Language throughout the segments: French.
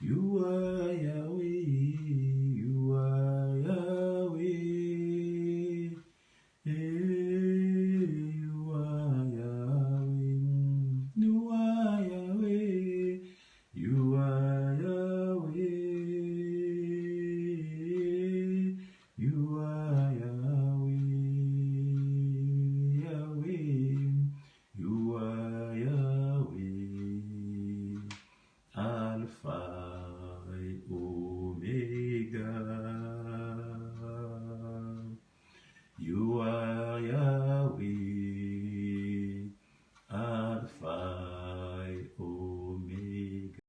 You are Yahweh, you are Yahweh. You are Yahweh, you are Yahweh, you are Yahweh, you are Yahweh, Yahweh, you are Yahweh, Alpha et Omega. You are Yahweh, Alpha et Omega.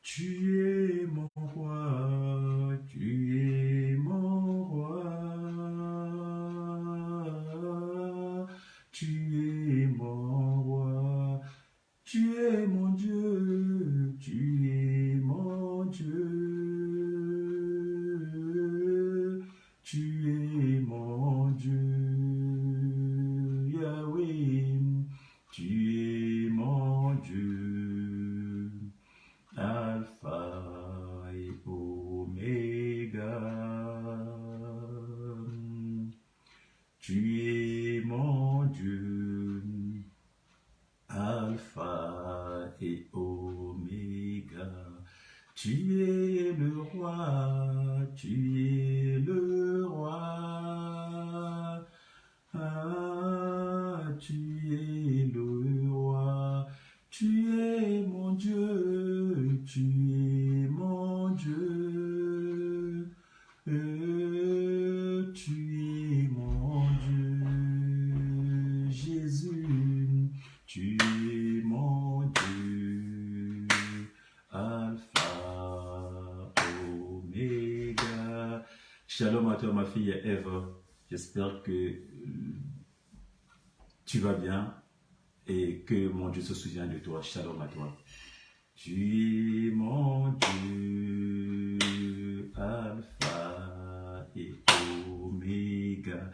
Tu es mon roi, tu es mon roi. Tu es mon roi, tu es mon Dieu, tu es mon Dieu. Tu es mon Dieu, Yahweh, tu es mon Dieu, Alpha et Oméga. Tu es mon Dieu, Alpha et Oméga. Tu es le roi, tu es le roi. Ah, tu es le roi, tu es mon Dieu, tu es mon Dieu. Tu es mon Dieu, Jésus, tu es mon Dieu, Alpha, Oméga. Shalom à toi ma fille Eve, j'espère que tu vas bien et que mon Dieu se souvient de toi. Shalom à toi. Tu es mon Dieu, Alpha et Oméga.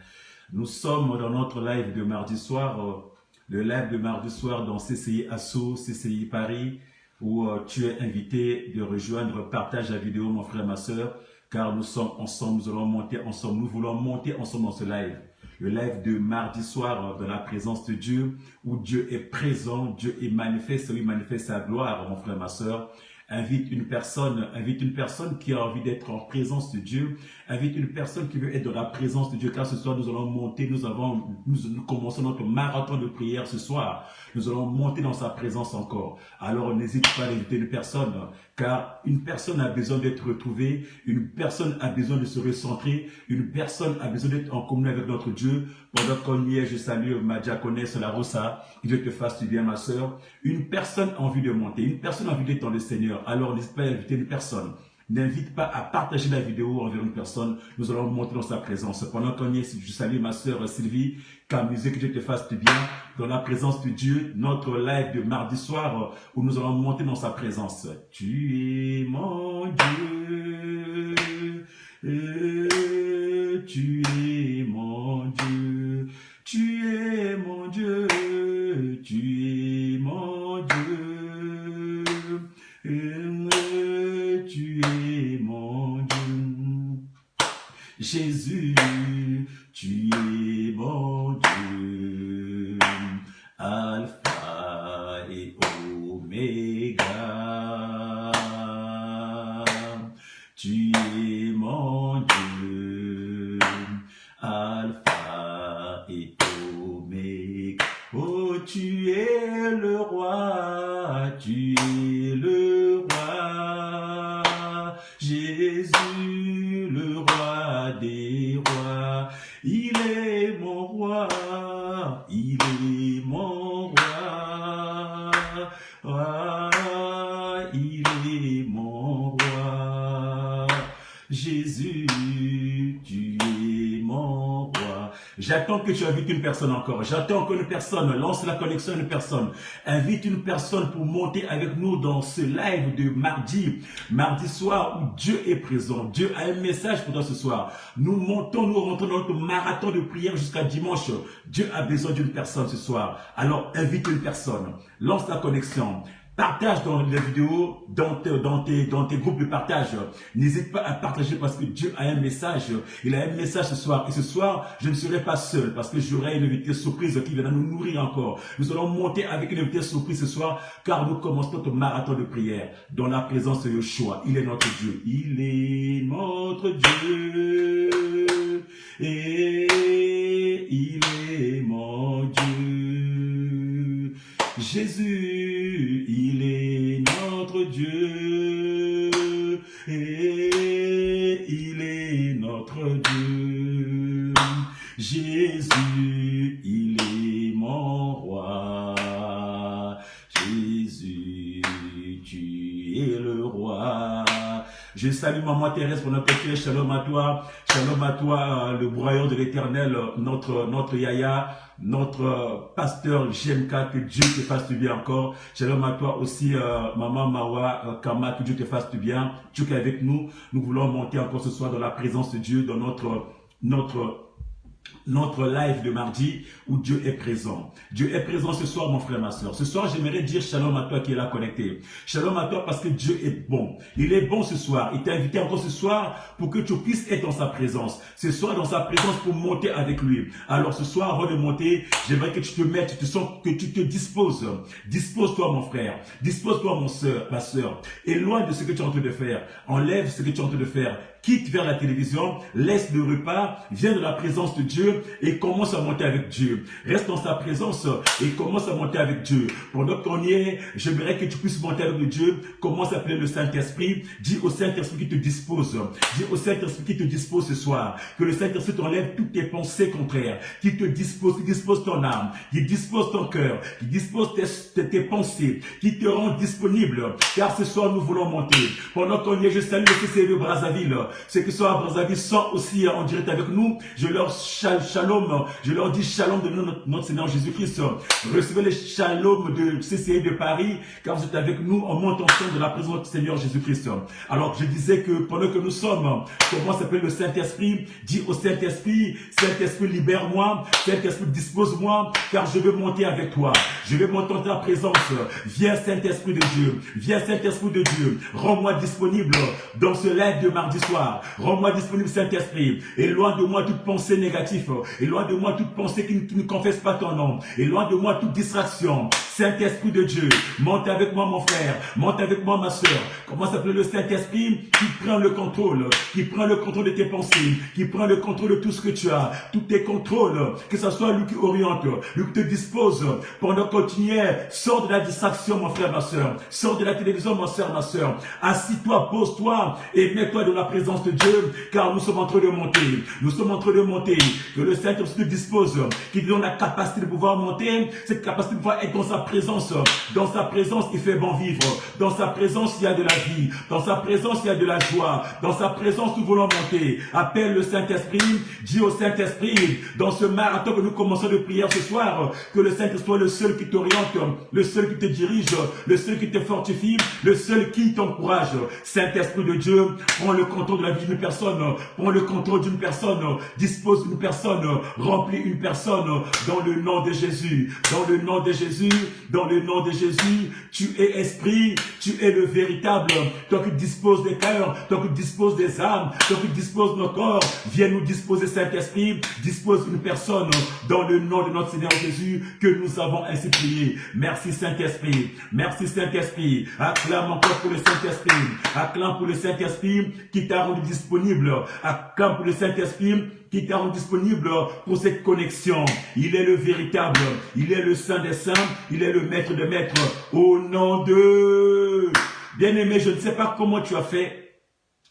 Nous sommes dans notre live de mardi soir, le live de mardi soir dans CCI Asso, CCI Paris, où tu es invité de rejoindre, partage la vidéo mon frère, ma soeur, car nous sommes ensemble, nous allons monter ensemble, nous voulons monter ensemble dans ce live. Le live de mardi soir dans la présence de Dieu, où Dieu est présent, Dieu est manifeste, où il manifeste sa gloire, mon frère, ma soeur. Invite une personne qui a envie d'être en présence de Dieu, invite une personne qui veut être dans la présence de Dieu, car ce soir nous allons monter, nous commençons notre marathon de prière ce soir, nous allons monter dans sa présence encore. Alors n'hésite pas à inviter une personne, car une personne a besoin d'être retrouvée, une personne a besoin de se recentrer, une personne a besoin d'être en communion avec notre Dieu. Pendant qu'on y est, je salue ma diaconesse La Rosa, que Dieu te fasse du bien ma soeur. Une personne a envie de monter, une personne a envie d'être dans le Seigneur, alors n'hésite pas à inviter une personne. N'invite pas à partager la vidéo envers une personne, nous allons monter dans sa présence. Pendant qu'on y est, je salue ma soeur Sylvie, Camusée, que Dieu te fasse du bien, dans la présence de Dieu, notre live de mardi soir, où nous allons monter dans sa présence. Tu es mon Dieu, tu es mon Dieu, tu es mon Dieu, tu es mon Dieu, tu es mon Dieu. Jésus, tu es mon Dieu, Alpha et Oméga. Tu es mon Dieu, Alpha et Oméga. Oh, tu es le roi, tu es le roi, Jésus, le roi des rois. Il est mon roi, il est mon roi, il est mon roi. Jésus, tu es mon roi. J'attends que tu invites une personne encore. J'attends qu'une personne lance la connexion à une personne. Invite une personne pour monter avec nous dans ce live de mardi soir où Dieu est présent. Dieu a un message pour toi ce soir. Nous montons, nous rentrons dans notre marathon de prière jusqu'à dimanche. Dieu a besoin d'une personne ce soir. Alors invite une personne. Lance la connexion. Partage dans les vidéos, dans tes groupes de partage. N'hésite pas à partager parce que Dieu a un message. Il a un message ce soir. Et ce soir, je ne serai pas seul parce que j'aurai une invitée surprise qui viendra nous nourrir encore. Nous allons monter avec une invitée surprise ce soir car nous commençons notre marathon de prière dans la présence de Yeshua. Il est notre Dieu. Il est notre Dieu. Et il est mon Dieu. Jésus, il est notre Dieu. Et il est notre Dieu. Jésus, il est mon roi. Jésus, tu es le roi. Je salue Maman Thérèse pour notre prière. Shalom à toi, le broyeur de l'Éternel, notre Yaya, notre pasteur JMK, que Dieu te fasse du bien encore. Shalom à toi aussi, Maman Mawa Kama, que Dieu te fasse du bien. Dieu qui est avec nous. Nous voulons monter encore ce soir dans la présence de Dieu, dans notre live de mardi où Dieu est présent. Dieu est présent ce soir, mon frère, ma soeur. Ce soir, j'aimerais dire shalom à toi qui est là connecté. Shalom à toi parce que Dieu est bon. Il est bon ce soir. Il t'a invité encore ce soir pour que tu puisses être dans sa présence. Ce soir, dans sa présence pour monter avec lui. Alors ce soir, avant de monter, j'aimerais que tu te mettes, tu te sens que tu te disposes. Dispose-toi, mon frère. Dispose-toi, ma soeur. Éloigne de ce que tu es en train de faire. Enlève ce que tu es en train de faire. Quitte vers la télévision, laisse le repas, viens de la présence de Dieu et commence à monter avec Dieu. Reste dans sa présence et commence à monter avec Dieu. Pendant qu'on y est, j'aimerais que tu puisses monter avec Dieu. Commence à appeler le Saint-Esprit. Dis au Saint-Esprit qui te dispose. Dis au Saint-Esprit qui te dispose ce soir. Que le Saint-Esprit t'enlève toutes tes pensées contraires. Qui te dispose, qui dispose ton âme, qui dispose ton cœur, qui dispose tes pensées, qui te rend disponible. Car ce soir, nous voulons monter. Pendant qu'on y est, je salue le CCV Brazzaville. Ceux qui sont à Brazzaville sont aussi en direct avec nous. Je leur shalom, je leur dis shalom de notre Seigneur Jésus-Christ. Recevez le shalom de CCI de Paris, car vous êtes avec nous, on monte ensemble de la présence de notre Seigneur Jésus-Christ. Alors je disais que pendant que nous sommes, comment s'appelle le Saint-Esprit, dis au Saint-Esprit, Saint-Esprit libère-moi, Saint-Esprit dispose-moi, car je veux monter avec toi. Je vais monter en ta présence. Viens Saint-Esprit de Dieu, viens Saint-Esprit de Dieu, rends-moi disponible dans ce live de mardi soir. Rends-moi disponible, Saint-Esprit. Éloigne de moi toute pensée négative. Éloigne de moi toute pensée qui ne confesse pas ton nom. Éloigne de moi toute distraction. Saint-Esprit de Dieu, monte avec moi, mon frère. Monte avec moi, ma soeur. Comment s'appelle le Saint-Esprit qui prend le contrôle. Qui prend le contrôle de tes pensées. Qui prend le contrôle de tout ce que tu as. Tous tes contrôles. Que ce soit lui qui oriente. Lui qui te dispose. Pendant qu'on continue, sors de la distraction, mon frère, ma soeur. Sors de la télévision, mon frère, ma soeur. Assis-toi, pose-toi et mets-toi dans la présence de Dieu, car nous sommes en train de monter. Nous sommes en train de monter. Que le Saint-Esprit te dispose, qui te donne la capacité de pouvoir monter, cette capacité de pouvoir être dans sa présence. Dans sa présence, il fait bon vivre. Dans sa présence, il y a de la vie. Dans sa présence, il y a de la joie. Dans sa présence, nous voulons monter. Appelle le Saint-Esprit. Dis au Saint-Esprit, dans ce marathon que nous commençons de prière ce soir, que le Saint-Esprit soit le seul qui t'oriente, le seul qui te dirige, le seul qui te fortifie, le seul qui t'encourage. Saint-Esprit de Dieu, prends le contrôle de la vie d'une personne, prends le contrôle d'une personne, dispose d'une personne, remplis une personne dans le nom de Jésus, dans le nom de Jésus, dans le nom de Jésus. Tu es esprit, tu es le véritable, toi qui disposes des cœurs, toi qui disposes des âmes, toi qui disposes nos corps, viens nous disposer, Saint-Esprit, dispose une personne dans le nom de notre Seigneur Jésus que nous avons ainsi prié. Merci Saint-Esprit, merci Saint-Esprit. Acclame encore pour le Saint-Esprit, acclame pour le Saint-Esprit qui t'a rendu disponible, acclame pour le Saint-Esprit qui t'a rendu disponible pour cette connexion. Il est le véritable, il est le Saint des Saints, il est le Maître des Maîtres. Au nom de... Bien-aimé, je ne sais pas comment tu as fait.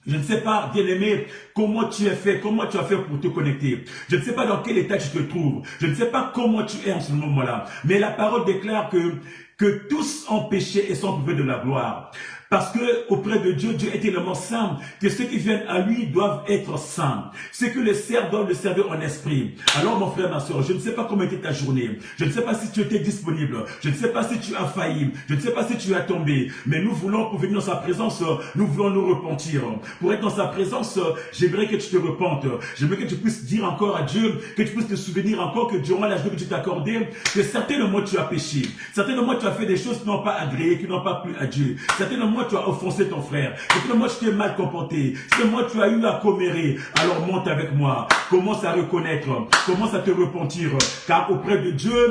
Je ne sais pas, bien-aimé, comment tu as fait pour te connecter. Je ne sais pas dans quel état tu te trouves. Je ne sais pas comment tu es en ce moment-là. Mais la parole déclare que tous ont péché et sont privés de la gloire. Parce que auprès de Dieu, Dieu est tellement saint que ceux qui viennent à lui doivent être saints. Ceux que le servent doivent le servir en esprit. Alors mon frère, ma soeur, je ne sais pas comment était ta journée. Je ne sais pas si tu étais disponible. Je ne sais pas si tu as failli. Je ne sais pas si tu as tombé. Mais nous voulons, pour venir dans sa présence, nous voulons nous repentir. Pour être dans sa présence, j'aimerais que tu te repentes. J'aimerais que tu puisses dire encore à Dieu, que tu puisses te souvenir encore que durant la journée que tu t'es accordé, que certainement tu as péché. Certainement tu as fait des choses qui n'ont pas agréé, qui n'ont pas plu à Dieu. Certainement tu as offensé ton frère. Certainement tu t'es mal comporté. Certainement tu as eu à commérer. Alors monte avec moi. Commence à reconnaître. Commence à te repentir. Car auprès de Dieu,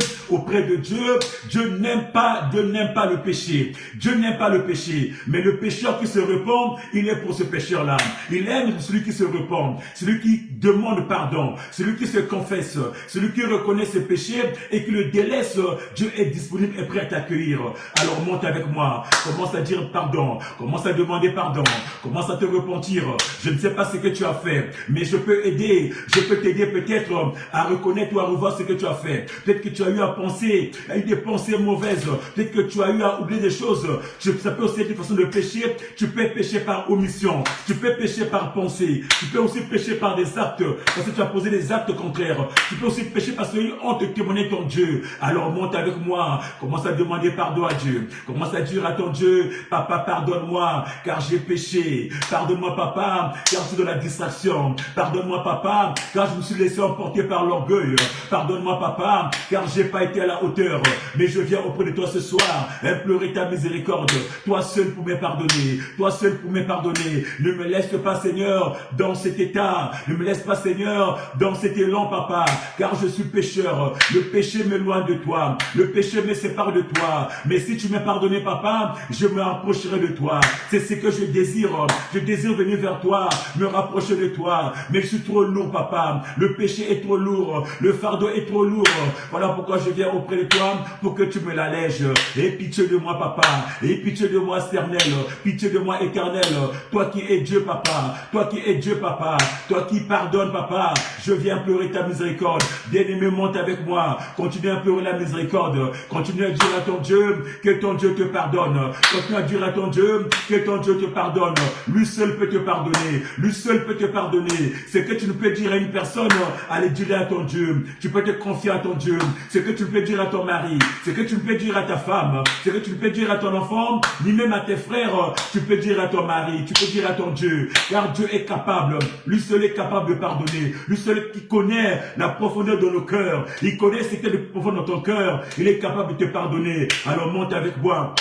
Dieu n'aime pas le péché. Dieu n'aime pas le péché. Mais le pécheur qui se repent, il est pour ce pécheur-là. Il aime celui qui se repent, celui qui demande pardon, celui qui se confesse, celui qui reconnaît ses péchés et qui le délaisse. Dieu est disponible et prêt à t'accueillir. Alors monte avec moi. Commence à dire pardon. Commence à demander pardon. Commence à te repentir. Je ne sais pas ce que tu as fait, mais je peux aider. Je peux t'aider peut-être à reconnaître ou à revoir ce que tu as fait. Peut-être que tu as eu à penser, à eu des pensées mauvaises. Peut-être que tu as eu à oublier des choses. Ça peut aussi être une façon de pécher. Tu peux pécher par omission. Tu peux pécher par pensée. Tu peux aussi pécher par des actes. Parce que tu as posé des actes contraires. Tu peux aussi pécher parce que on te témoignait ton Dieu. Alors monte avec moi. Commence à demander pardon à Dieu. Commence à dire à ton Dieu, papa, pardonne-moi, car j'ai péché. Pardonne-moi, papa, car je suis dans la distraction. Pardonne-moi, papa, car je me suis laissé emporter par l'orgueil. Pardonne-moi, papa, car j'ai pas été à la hauteur. Mais je viens auprès de toi ce soir, implorer ta miséricorde. Toi seul pour me pardonner. Toi seul pour me pardonner. Ne me laisse pas, Seigneur, dans cet état. Ne me laisse pas, Seigneur, dans cet élan, papa, car je suis pécheur. Le péché m'éloigne de toi. Le péché me sépare de toi. Mais si tu m'as pardonné, papa, je me rapprocherai de toi. C'est ce que je désire. Je désire venir vers toi, me rapprocher de toi. Mais je suis trop lourd, papa. Le péché est trop lourd. Le fardeau est trop lourd. Voilà pourquoi je viens auprès de toi, pour que tu me l'allèges. Aie pitié de moi, papa. Aie pitié de moi, éternel. Pitié de moi, éternel. Toi qui es Dieu, papa. Toi qui es Dieu, papa. Toi qui pardonnes, papa. Je viens pleurer ta miséricorde. Bien-aimé, monte avec moi. Continue à pleurer la miséricorde. Continue à dire à ton Dieu que ton Dieu te pardonne. Continue à dire à ton Dieu que ton Dieu te pardonne. Lui seul peut te pardonner. Lui seul peut te pardonner. Ce que tu ne peux dire à une personne, allez dire à ton Dieu. Tu peux te confier à ton Dieu. Ce que tu peux dire à ton mari. Ce que tu peux dire à ta femme. Ce que tu peux dire à ton enfant. Ni même à tes frères. Tu peux dire à ton mari. Tu peux dire à ton Dieu. Car Dieu est capable. Lui seul est capable de pardonner. Lui seul qui connaît la profondeur de nos cœurs. Il connaît ce qui est le profond dans ton cœur. Il est capable de te pardonner. Alors monte avec moi.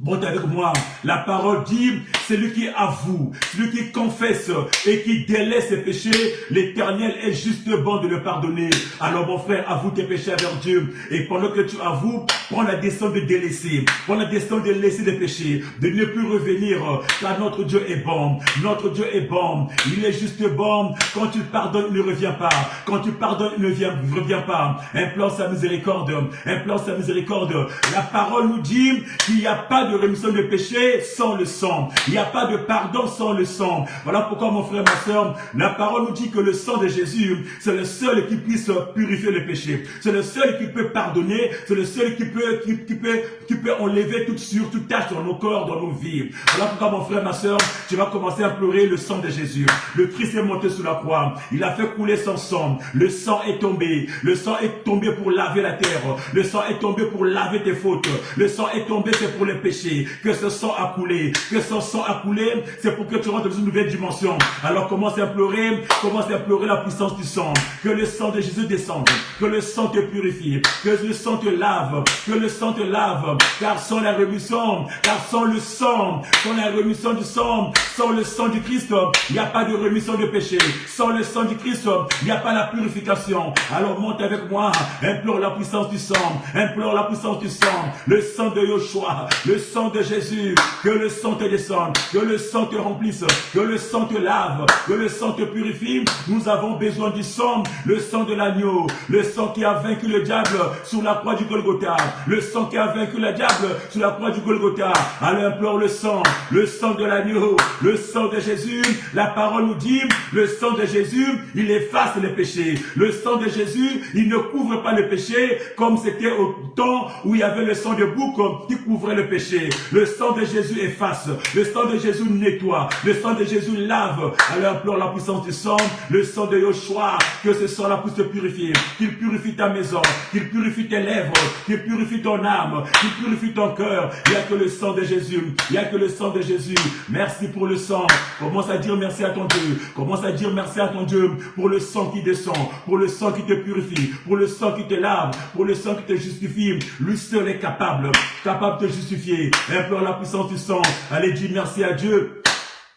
Monte avec moi. La parole dit, celui qui avoue, celui qui confesse et qui délaisse ses péchés, l'Éternel est juste bon de le pardonner. Alors mon frère, avoue tes péchés avec Dieu. Et pendant que tu avoues, prends la décision de délaisser. Prends la décision de laisser les péchés, de ne plus revenir. Car notre Dieu est bon. Notre Dieu est bon. Il est juste bon. Quand tu pardonnes, il ne revient pas. Quand tu pardonnes, il ne revient pas. Implore sa miséricorde. Implore sa miséricorde. La parole nous dit qu'il n'y a pas de rémission de péché sans le sang. Il n'y a pas de pardon sans le sang. Voilà pourquoi mon frère, ma soeur, la parole nous dit que le sang de Jésus, c'est le seul qui puisse purifier le péché. C'est le seul qui peut pardonner. C'est le seul qui peut enlever toute tâche dans nos corps, dans nos vies. Voilà pourquoi mon frère, ma soeur, tu vas commencer à pleurer le sang de Jésus. Le Christ est monté sur la croix. Il a fait couler son sang. Le sang est tombé. Le sang est tombé pour laver la terre. Le sang est tombé pour laver tes fautes. Le sang est tombé, c'est pour les péchés. Que ce sang a coulé. Que ce sang a coulé, c'est pour que tu rentres dans une nouvelle dimension. Alors commence à pleurer la puissance du sang. Que le sang de Jésus descende. Que le sang te purifie. Que le sang te lave. Que le sang te lave. Car sans la rémission, sans la rémission du sang, sans le sang du Christ, il n'y a pas de rémission de péché. Sans le sang du Christ, il n'y a pas la purification. Alors monte avec moi, implore la puissance du sang. Implore la puissance du sang. Le sang de Yoshua. Le sang de Jésus. Que le sang te descende. Que le sang te remplisse. Que le sang te lave. Que le sang te purifie. Nous avons besoin du sang. Le sang de l'agneau. Le sang qui a vaincu le diable sur la croix du Golgotha. le sang qui a vaincu le diable sur la croix du Golgotha. Alors implore le sang de l'agneau, le sang de Jésus. La parole nous dit, le sang de Jésus, il efface les péchés. Le sang de Jésus, il ne couvre pas le péché comme c'était au temps où il y avait le sang de bouc qui couvrait le péché. Le sang de Jésus efface, le sang de Jésus nettoie, le sang de Jésus lave. Alors implore la puissance du sang, le sang de Yoshua, que ce sang-là puisse te purifier, qu'il purifie ta maison, qu'il purifie tes lèvres, qu'il purifie ton âme, qu'il purifie ton cœur. Il n'y a que le sang de Jésus, il n'y a que le sang de Jésus. Merci pour le sang. Commence à dire merci à ton Dieu, commence à dire merci à ton Dieu pour le sang qui descend, pour le sang qui te purifie, pour le sang qui te lave, pour le sang qui te justifie. Lui seul est capable de te justifier. Implore la puissance du sang. Allez, dis merci à Dieu.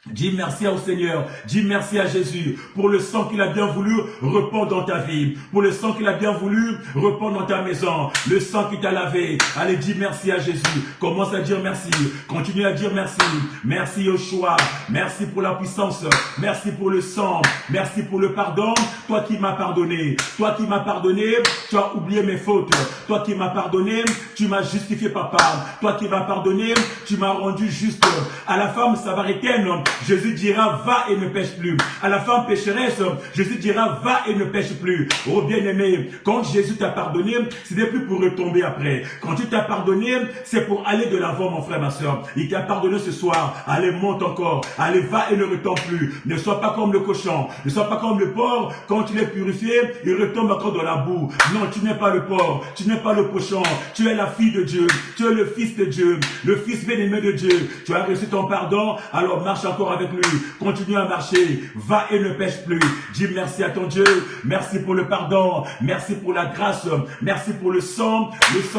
Dis merci au Seigneur, dis merci à Jésus pour le sang qu'il a bien voulu répandre dans ta vie, pour le sang qu'il a bien voulu répandre dans ta maison, le sang qui t'a lavé. Allez, dis merci à Jésus, commence à dire merci, continue à dire merci, merci Yoshua, merci pour la puissance, merci pour le sang, merci pour le pardon, toi qui m'as pardonné, tu as oublié mes fautes, toi qui m'as pardonné, tu m'as justifié papa, toi qui m'as pardonné, tu m'as rendu juste. À la femme samaritaine, Jésus dira, va et ne pêche plus. À la femme pécheresse, Jésus dira, va et ne pêche plus. Oh bien-aimé, quand Jésus t'a pardonné, ce n'est plus pour retomber après. Quand tu t'as pardonné, c'est pour aller de l'avant, mon frère, ma soeur. Il t'a pardonné ce soir. Allez, monte encore. Allez, va et ne retombe plus. Ne sois pas comme le cochon. Ne sois pas comme le porc. Quand il est purifié, il retombe encore dans la boue. Non, tu n'es pas le porc. Tu n'es pas le cochon. Tu es la fille de Dieu. Tu es le fils de Dieu. Le fils bien-aimé de Dieu. Tu as reçu ton pardon. Alors marche encore avec lui, continue à marcher, va et ne pêche plus. Dis merci à ton Dieu, merci pour le pardon, merci pour la grâce, merci pour le sang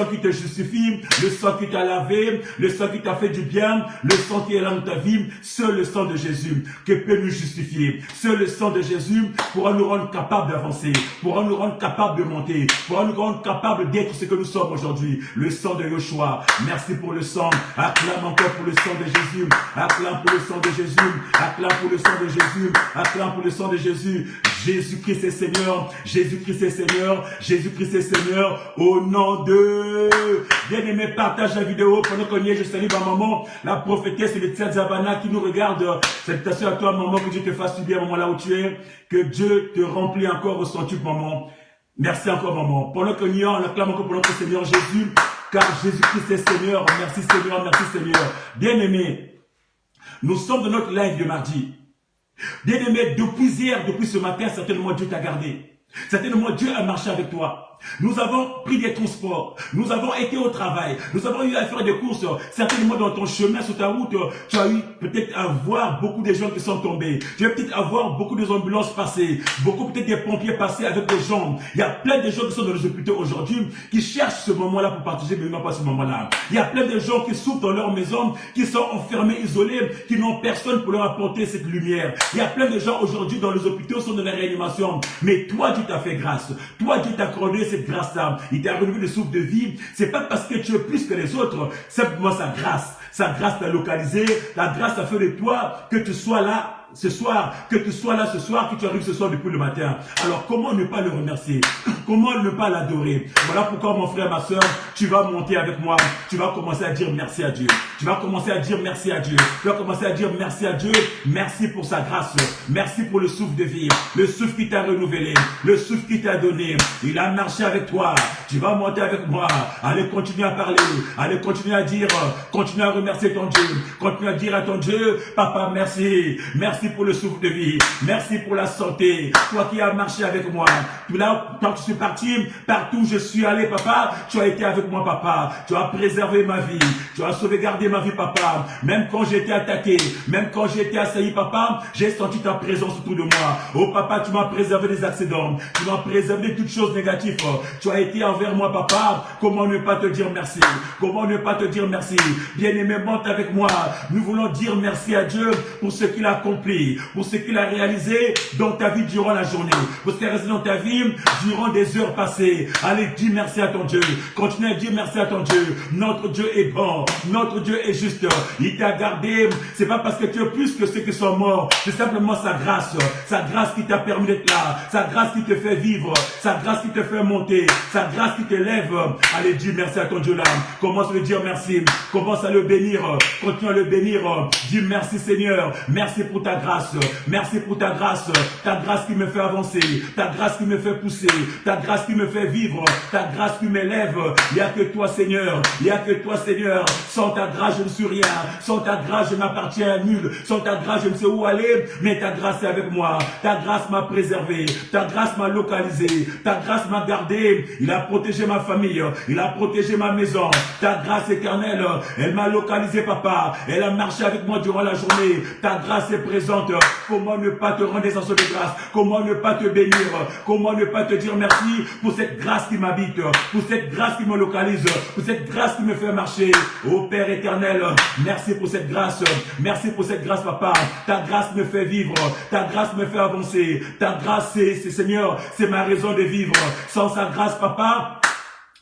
qui te justifie, le sang qui t'a lavé, le sang qui t'a fait du bien, le sang qui est là dans ta vie. Seul le sang de Jésus qui peut nous justifier, seul le sang de Jésus pourra nous rendre capables d'avancer, pourra nous rendre capables de monter, pourra nous rendre capables d'être ce que nous sommes aujourd'hui. Le sang de Yoshua, merci pour le sang, acclame encore pour le sang de Jésus, acclame pour le sang de Jésus. Acclame pour le sang de Jésus, acclame pour le sang de Jésus. Jésus-Christ est Seigneur, Jésus-Christ est Seigneur, Jésus-Christ est Seigneur, au nom de... Bien-aimé, partage la vidéo, pendant qu'on y est, je salue ma maman, la prophétesse Laetitia Zabana qui nous regarde. Salutations à toi, maman, que Dieu te fasse du bien, maman, là où tu es, que Dieu te remplit encore au centuple, maman. Merci encore, maman. Pendant qu'on y est, on acclame encore pour notre Seigneur Jésus, car Jésus-Christ est Seigneur. Merci Seigneur, merci Seigneur. Bien-aimé, nous sommes dans notre live de mardi. Bien-aimé, depuis hier, depuis ce matin, certainement Dieu t'a gardé. Certainement Dieu a marché avec toi. Nous avons pris des transports, nous avons été au travail, nous avons eu à faire des courses. Certainement dans ton chemin, sur ta route, tu as eu peut-être à voir beaucoup de gens qui sont tombés. Tu vas peut-être avoir beaucoup d'ambulances passées, beaucoup peut-être des pompiers passés avec des gens. Il y a plein de gens qui sont dans les hôpitaux aujourd'hui, qui cherchent ce moment-là pour partager, mais non pas ce moment-là. Il y a plein de gens qui souffrent dans leur maison, qui sont enfermés, isolés, qui n'ont personne pour leur apporter cette lumière. Il y a plein de gens aujourd'hui dans les hôpitaux, sont dans la réanimation. Mais toi, Dieu t'a fait grâce. Toi, Dieu t'a accordé cette grâce-là. Il t'a renouvelé le souffle de vie. C'est pas parce que tu es plus que les autres. Simplement sa grâce. Sa grâce t'a localisé. La grâce a fait de toi que tu sois là ce soir, que tu sois là ce soir, que tu arrives ce soir depuis le matin. Alors comment ne pas le remercier? Comment ne pas l'adorer? Voilà pourquoi mon frère, ma soeur, tu vas monter avec moi. Tu vas commencer à dire merci à Dieu. Tu vas commencer à dire merci à Dieu. Tu vas commencer à dire merci à Dieu. Merci pour sa grâce. Merci pour le souffle de vie. Le souffle qui t'a renouvelé. Le souffle qui t'a donné. Il a marché avec toi. Tu vas monter avec moi. Allez, continue à parler. Allez, continue à dire. Continue à remercier ton Dieu. Continue à dire à ton Dieu, Papa, merci. Merci pour le souffle de vie. Merci pour la santé. Toi qui as marché avec moi. Là, quand je suis parti, partout où je suis allé, Papa, tu as été avec moi, Papa. Tu as préservé ma vie. Tu as sauvegardé ma vie, Papa. Même quand j'ai été attaqué, même quand j'ai été assailli, Papa, j'ai senti ta présence autour de moi. Oh, Papa, tu m'as préservé des accidents. Tu m'as préservé de toutes choses négatives. Tu as été envers moi, Papa. Comment ne pas te dire merci? Comment ne pas te dire merci? Bien-aimé, monte avec moi. Nous voulons dire merci à Dieu pour ce qu'il a accompli accompli, pour ce qu'il a réalisé dans ta vie durant la journée, pour ce qu'il a réalisé dans ta vie durant des heures passées. Allez, dis merci à ton Dieu. Continue à dire merci à ton Dieu. Notre Dieu est bon. Notre Dieu est juste. Il t'a gardé. C'est pas parce que tu es plus que ceux qui sont morts. C'est simplement sa grâce. Sa grâce qui t'a permis d'être là. Sa grâce qui te fait vivre. Sa grâce qui te fait monter. Sa grâce qui t'élève. Allez, dis merci à ton Dieu là. Commence à lui dire merci. Commence à le bénir. Continue à le bénir. Dis merci Seigneur. Merci pour ta grâce. Merci pour ta grâce. Ta grâce qui me fait avancer. Ta grâce qui me fait pousser. Ta grâce qui me fait vivre. Ta grâce qui m'élève. Il n'y a que toi Seigneur. Il n'y a que toi Seigneur. Sans ta grâce je ne suis rien. Sans ta grâce je n'appartiens à nul. Sans ta grâce je ne sais où aller. Mais ta grâce est avec moi. Ta grâce m'a préservé. Ta grâce m'a localisé. Ta grâce m'a gardé. Il a protégé ma famille. Il a protégé ma maison. Ta grâce éternelle, elle m'a localisé papa. Elle a marché avec moi durant la journée. Ta grâce est présente. Comment ne pas te rendre des actions de grâce? Comment ne pas te bénir? Comment ne pas te dire merci pour cette grâce qui m'habite, pour cette grâce qui me localise, pour cette grâce qui me fait marcher. Ô Père éternel, merci pour cette grâce. Merci pour cette grâce papa. Ta grâce me fait vivre. Ta grâce me fait avancer. Ta grâce c'est Seigneur, c'est ma raison de vivre. Sans sa grâce papa,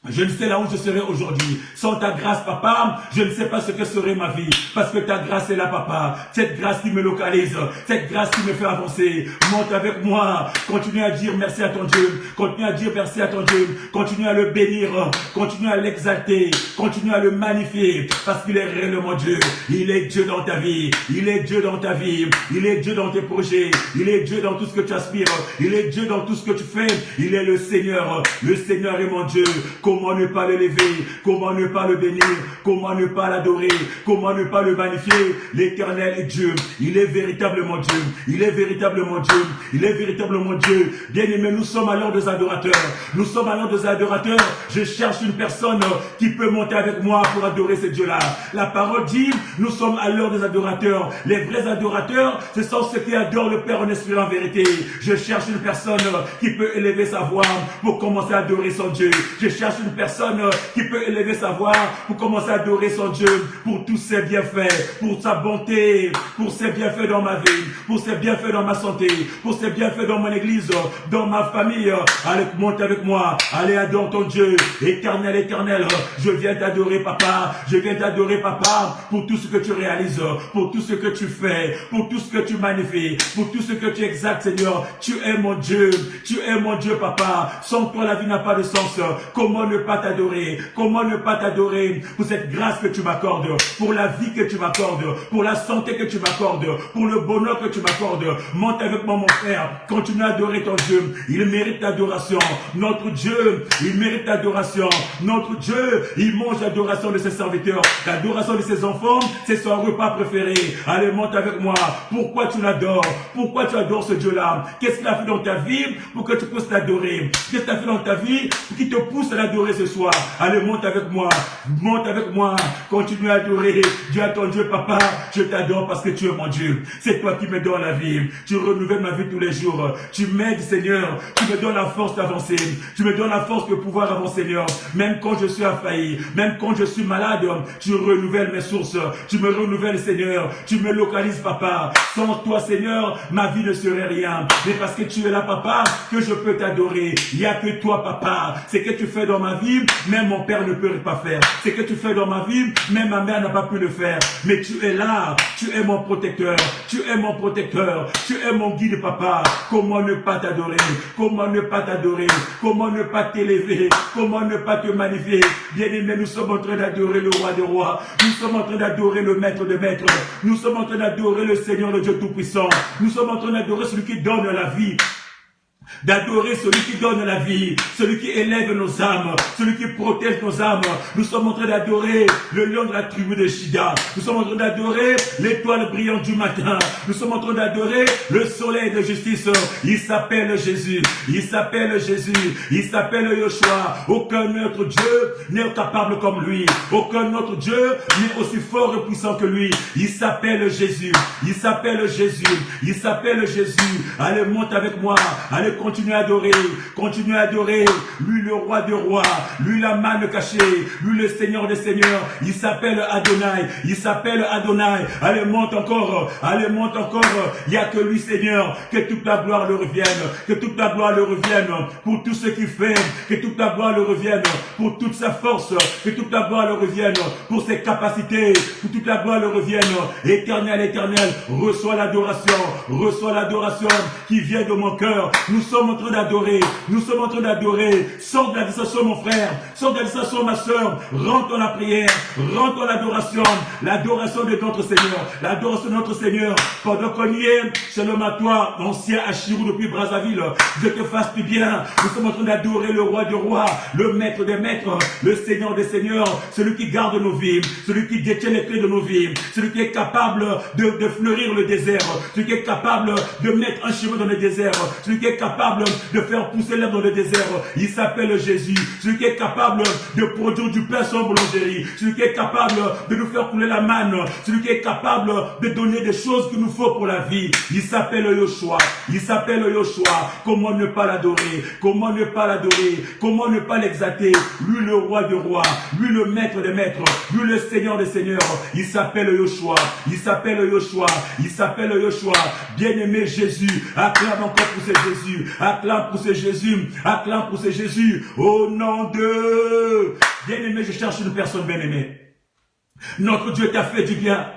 je ne sais là où je serai aujourd'hui. Sans ta grâce, papa, je ne sais pas ce que serait ma vie. Parce que ta grâce est là, papa. Cette grâce qui me localise. Cette grâce qui me fait avancer. Monte avec moi. Continue à dire merci à ton Dieu. Continue à dire merci à ton Dieu. Continue à le bénir. Continue à l'exalter. Continue à le magnifier. Parce qu'il est réellement Dieu. Il est Dieu dans ta vie. Il est Dieu dans ta vie. Il est Dieu dans tes projets. Il est Dieu dans tout ce que tu aspires. Il est Dieu dans tout ce que tu fais. Il est le Seigneur. Le Seigneur est mon Dieu. Comment ne pas l'élever? Comment ne pas le bénir? Comment ne pas l'adorer? Comment ne pas le magnifier? L'Éternel est Dieu. Il est véritablement Dieu. Il est véritablement Dieu. Il est véritablement Dieu. Bien-aimés, nous sommes à l'heure des adorateurs. Nous sommes à l'heure des adorateurs. Je cherche une personne qui peut monter avec moi pour adorer ce Dieu-là. La parole dit, nous sommes à l'heure des adorateurs. Les vrais adorateurs, ce sont ceux qui adorent le Père en esprit en vérité. Je cherche une personne qui peut élever sa voix pour commencer à adorer son Dieu. Je cherche une personne qui peut élever sa voix pour commencer à adorer son Dieu pour tous ses bienfaits, pour sa bonté, pour ses bienfaits dans ma vie, pour ses bienfaits dans ma santé, pour ses bienfaits dans mon église, dans ma famille. Allez, monte avec moi. Allez, adore ton Dieu. Éternel, éternel, je viens t'adorer papa. Je viens t'adorer papa pour tout ce que tu réalises, pour tout ce que tu fais, pour tout ce que tu magnifies, pour tout ce que tu exaltes Seigneur. Tu es mon Dieu. Tu es mon Dieu papa. Sans toi la vie n'a pas de sens. Comment ne pas t'adorer? Comment ne pas t'adorer pour cette grâce que tu m'accordes, pour la vie que tu m'accordes, pour la santé que tu m'accordes, pour le bonheur que tu m'accordes? Monte avec moi mon frère, continue à adorer ton Dieu. Il mérite l'adoration. Notre Dieu, il mérite l'adoration. Notre Dieu, il mange l'adoration de ses serviteurs, l'adoration de ses enfants, c'est son repas préféré. Allez, monte avec moi. Pourquoi tu l'adores? Pourquoi tu adores ce Dieu-là? Qu'est-ce qu'il a fait dans ta vie pour que tu puisses l'adorer? Qu'est-ce qu'il a fait dans ta vie qui te pousse à l'adorer ce soir? Allez, monte avec moi. Monte avec moi. Continue à adorer. Dieu à ton Dieu, papa. Je t'adore parce que tu es mon Dieu. C'est toi qui me donnes la vie. Tu renouvelles ma vie tous les jours. Tu m'aides, Seigneur. Tu me donnes la force d'avancer. Tu me donnes la force de pouvoir avancer, Seigneur. Même quand je suis affailli, même quand je suis malade, tu renouvelles mes sources. Tu me renouvelles, Seigneur. Tu me localises, papa. Sans toi, Seigneur, ma vie ne serait rien. Mais parce que tu es là, papa, que je peux t'adorer. Il n'y a que toi, papa. C'est que tu fais dans ma vie, même mon père ne peut pas faire. C'est que tu fais dans ma vie, même ma mère n'a pas pu le faire. Mais tu es là. Tu es mon protecteur. Tu es mon protecteur. Tu es mon guide, papa. Comment ne pas t'adorer? Comment ne pas t'adorer? Comment ne pas t'élever? Comment ne pas te magnifier? Bien-aimés, nous sommes en train d'adorer le roi des rois. Nous sommes en train d'adorer le maître de maîtres. Nous sommes en train d'adorer le Seigneur, le Dieu Tout-Puissant. Nous sommes en train d'adorer celui qui donne la vie. D'adorer celui qui donne la vie, celui qui élève nos âmes, celui qui protège nos âmes. Nous sommes en train d'adorer le lion de la tribu de Juda. Nous sommes en train d'adorer l'étoile brillante du matin. Nous sommes en train d'adorer le soleil de justice. Il s'appelle Jésus. Il s'appelle Jésus. Il s'appelle Yoshua. Aucun autre Dieu n'est capable comme lui. Aucun autre Dieu n'est aussi fort et puissant que lui. Il s'appelle Jésus. Il s'appelle Jésus. Il s'appelle Jésus. Allez, monte avec moi. Allez, et continue à adorer. Continue à adorer. Lui le roi des rois. Lui la manne cachée. Lui le Seigneur des seigneurs. Il s'appelle Adonai. Il s'appelle Adonai. Allez, monte encore. Allez, monte encore. Il n'y a que lui, Seigneur. Que toute la gloire le revienne. Que toute la gloire le revienne pour tout ce qu'il fait. Que toute la gloire le revienne pour toute sa force. Que toute la gloire le revienne pour ses capacités. Que toute la gloire le revienne. Éternel, éternel, reçois l'adoration. Reçois l'adoration qui vient de mon cœur. Nous sommes en train d'adorer. Nous sommes en train d'adorer. Sors de la distraction, mon frère. Sors de la distraction, ma soeur. Rentre dans la prière. Rentre dans l'adoration. L'adoration de notre Seigneur. L'adoration de notre Seigneur. Pendant qu'on y est, shalom à toi, ancien Achirou depuis Brazzaville. Dieu te fasse du bien. Nous sommes en train d'adorer le roi des rois, le maître des maîtres, le Seigneur des seigneurs, celui qui garde nos vies, celui qui détient les clés de nos vies, celui qui est capable de fleurir le désert, celui qui est capable de mettre un chemin dans le désert, celui qui est capable de faire pousser l'herbe dans le désert. Il s'appelle Jésus, celui qui est capable de produire du pain sans boulangerie, celui qui est capable de nous faire couler la manne, celui qui est capable de donner des choses qu'il nous faut pour la vie. Il s'appelle Yoshua, il s'appelle Yoshua. Comment ne pas l'adorer? Comment ne pas l'adorer? Comment ne pas l'exalter? Lui le roi des rois, lui le maître des maîtres, lui le Seigneur des seigneurs. Il s'appelle Yoshua, il s'appelle Yoshua, il s'appelle Yoshua. Bien-aimé Jésus, acclame encore pour ce Jésus, acclame pour ce Jésus, acclame pour ce Jésus. Au nom de... Bien-aimé, je cherche une personne bien-aimée. Notre Dieu t'a fait du bien.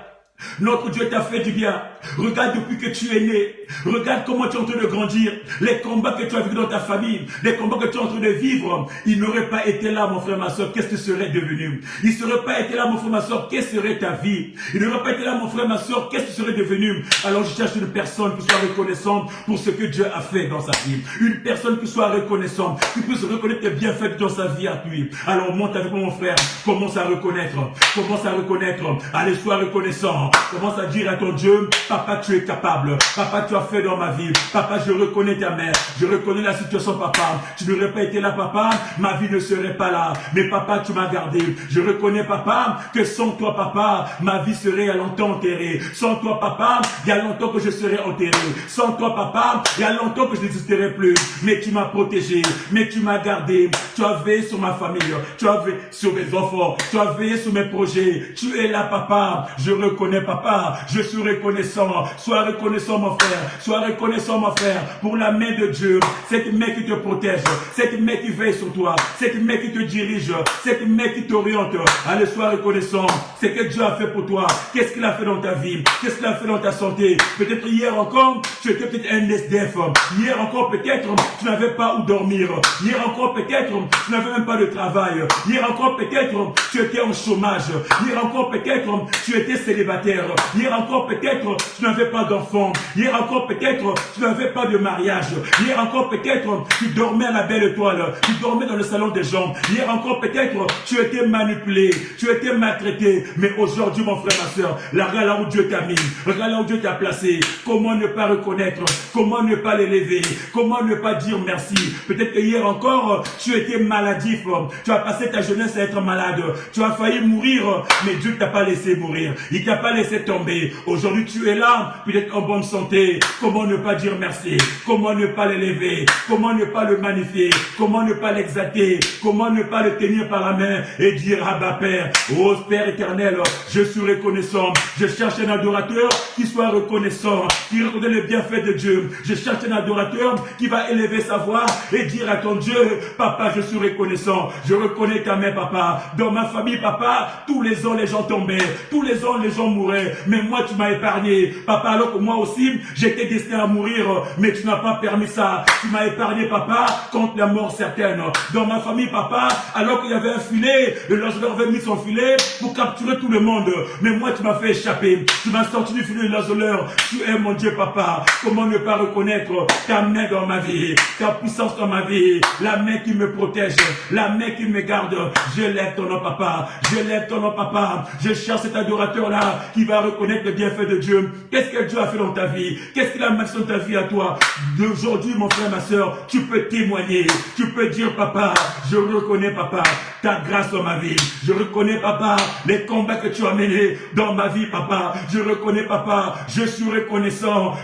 Notre Dieu t'a fait du bien. Regarde depuis que tu es né. Regarde comment tu es en train de grandir. Les combats que tu as vécu dans ta famille. Les combats que tu es en train de vivre. Il n'aurait pas été là, mon frère, ma soeur. Qu'est-ce que tu serais devenu? Il ne serait pas été là, mon frère, ma soeur. Qu'est-ce que serait ta vie? Il n'aurait pas été là, mon frère, ma soeur. Qu'est-ce que tu serais devenu? Alors je cherche une personne qui soit reconnaissante pour ce que Dieu a fait dans sa vie. Une personne qui soit reconnaissante. Qui puisse reconnaître les bienfaits dans sa vie à lui. Alors monte avec moi, mon frère. Commence à reconnaître. Commence à reconnaître. Allez, sois reconnaissant. Commence à dire à ton Dieu, papa, tu es capable. Papa, tu as fait dans ma vie. Papa, je reconnais ta mère. Je reconnais la situation, papa. Tu n'aurais pas été là, papa. Ma vie ne serait pas là. Mais papa, tu m'as gardé. Je reconnais, papa, que sans toi, papa, ma vie serait à longtemps enterrée. Sans toi, papa, il y a longtemps que je serais enterré. Sans toi, papa, il y a longtemps que je n'existerai plus. Mais tu m'as protégé. Mais tu m'as gardé. Tu as veillé sur ma famille. Tu as veillé sur mes enfants. Tu as veillé sur mes projets. Tu es là, papa. Je reconnais, papa, je suis reconnaissant. Sois reconnaissant, mon frère. Sois reconnaissant, mon frère, pour la main de Dieu. Cette main qui te protège. Cette main qui veille sur toi. Cette main qui te dirige. Cette main qui t'oriente. Allez, sois reconnaissant. C'est que Dieu a fait pour toi. Qu'est-ce qu'il a fait dans ta vie? Qu'est-ce qu'il a fait dans ta santé? Peut-être hier encore, tu étais peut-être un SDF. Hier encore, peut-être, tu n'avais pas où dormir. Hier encore, peut-être, tu n'avais même pas de travail. Hier encore, peut-être, tu étais en chômage. Hier encore, peut-être, tu étais célibataire. Hier encore peut-être tu n'avais pas d'enfant. Hier encore peut-être tu n'avais pas de mariage. Hier encore peut-être tu dormais à la belle étoile. Tu dormais dans le salon des gens. Hier encore peut-être tu étais manipulé. Tu étais maltraité. Mais aujourd'hui mon frère, ma soeur, regarde là où Dieu t'a mis. Regarde là où Dieu t'a placé. Comment ne pas reconnaître? Comment ne pas l'élever? Comment ne pas dire merci? Peut-être que hier encore tu étais maladif. Tu as passé ta jeunesse à être malade. Tu as failli mourir. Mais Dieu ne t'a pas laissé mourir. Il t'a pas laissé tomber. Aujourd'hui, tu es là, peut-être en bonne santé. Comment ne pas dire merci? Comment ne pas l'élever? Comment ne pas le magnifier? Comment ne pas l'exalter? Comment ne pas le tenir par la main et dire Abba Père, ô Père éternel, je suis reconnaissant. Je cherche un adorateur qui soit reconnaissant, qui reconnaît les bienfaits de Dieu. Je cherche un adorateur qui va élever sa voix et dire à ton Dieu, papa, je suis reconnaissant. Je reconnais ta main, papa. Dans ma famille, papa, tous les ans, les gens tombaient. Tous les ans, les gens mouraient. Mais moi, tu m'as épargné. Papa, alors que moi aussi, j'étais destiné à mourir. Mais tu n'as pas permis ça. Tu m'as épargné, papa, contre la mort certaine. Dans ma famille, papa, alors qu'il y avait un filet, le lanceur avait mis son filet pour capturer tout le monde. Mais moi, tu m'as fait échapper. Tu m'as sorti du filet de lanceur. Tu es mon Dieu, papa. Comment ne pas reconnaître ta main dans ma vie, ta puissance dans ma vie, la main qui me protège, la main qui me garde. Je lève ton nom, papa. Je lève ton nom, papa. Je cherche cet adorateur-là qui va reconnaître le bienfait de Dieu. Qu'est-ce que Dieu a fait dans ta vie? Qu'est-ce qu'il a mis dans ta vie à toi? D'aujourd'hui, mon frère, ma soeur, tu peux témoigner. Tu peux dire, papa, je reconnais, papa, ta grâce dans ma vie. Je reconnais, papa, les combats que tu as menés dans ma vie, papa. Je reconnais, papa, je suis reconnaissant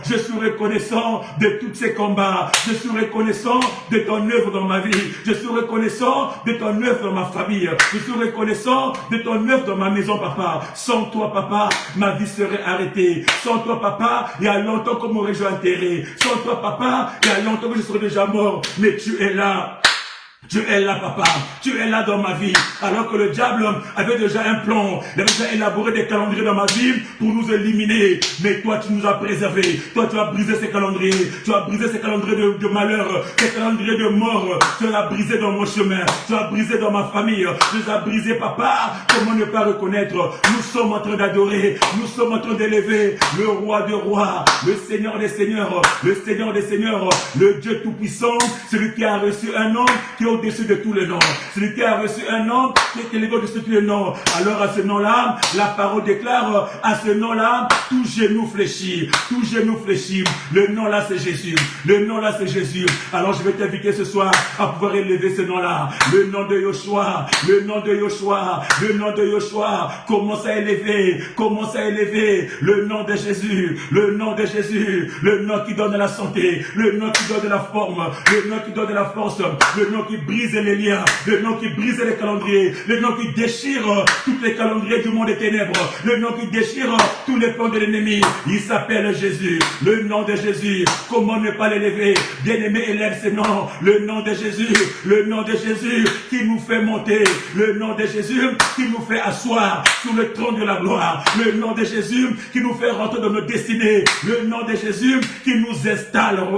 de tous ces combats. Je suis reconnaissant de ton œuvre dans ma vie. Je suis reconnaissant de ton œuvre dans ma famille. Je suis reconnaissant de ton œuvre dans ma maison, papa. Sans toi, papa, ma vie serait arrêtée. Sans toi, papa, il y a longtemps qu'on m'aurait déjà enterré. Sans toi, papa, il y a longtemps que je serais déjà mort. Mais tu es là. Tu es là, papa. Tu es là dans ma vie. Alors que le diable avait déjà un plan. Il avait déjà élaboré des calendriers dans ma vie pour nous éliminer. Mais toi, tu nous as préservés. Toi, tu as brisé ces calendriers. Tu as brisé ces calendriers de malheur. Ces calendriers de mort. Tu as brisé dans mon chemin. Tu as brisé dans ma famille. Tu les as brisés, papa. Comment ne pas reconnaître? Nous sommes en train d'adorer. Nous sommes en train d'élever le roi des rois. Le Seigneur des seigneurs. Le Seigneur des seigneurs. Le Dieu tout-puissant. Celui qui a reçu un nom qui est au-dessus de tous les noms. Celui qui a reçu un nom qui est élevé au-dessus de tous les noms. Alors à ce nom-là, la parole déclare, à ce nom-là, tout genou fléchit. Tout genou fléchit. Le nom là, c'est Jésus. Le nom là, c'est Jésus. Alors je vais t'inviter ce soir à pouvoir élever ce nom-là. Le nom de Yoshua. Le nom de Yoshua. Le nom de Yoshua. Commence à élever. Commence à élever le nom de Jésus. Le nom de Jésus. Le nom qui donne la santé. Le nom qui donne la forme. Le nom qui donne la force. Le nom qui brise les liens, le nom qui brise les calendriers, le nom qui déchire tous les calendriers du monde des ténèbres, le nom qui déchire tous les plans de l'ennemi. Il s'appelle Jésus, le nom de Jésus. Comment ne pas l'élever? Bien-aimé, élève ce nom, le nom de Jésus, le nom de Jésus qui nous fait monter, le nom de Jésus qui nous fait asseoir sur le trône de la gloire, le nom de Jésus qui nous fait rentrer dans nos destinées, le nom de Jésus qui nous installe, le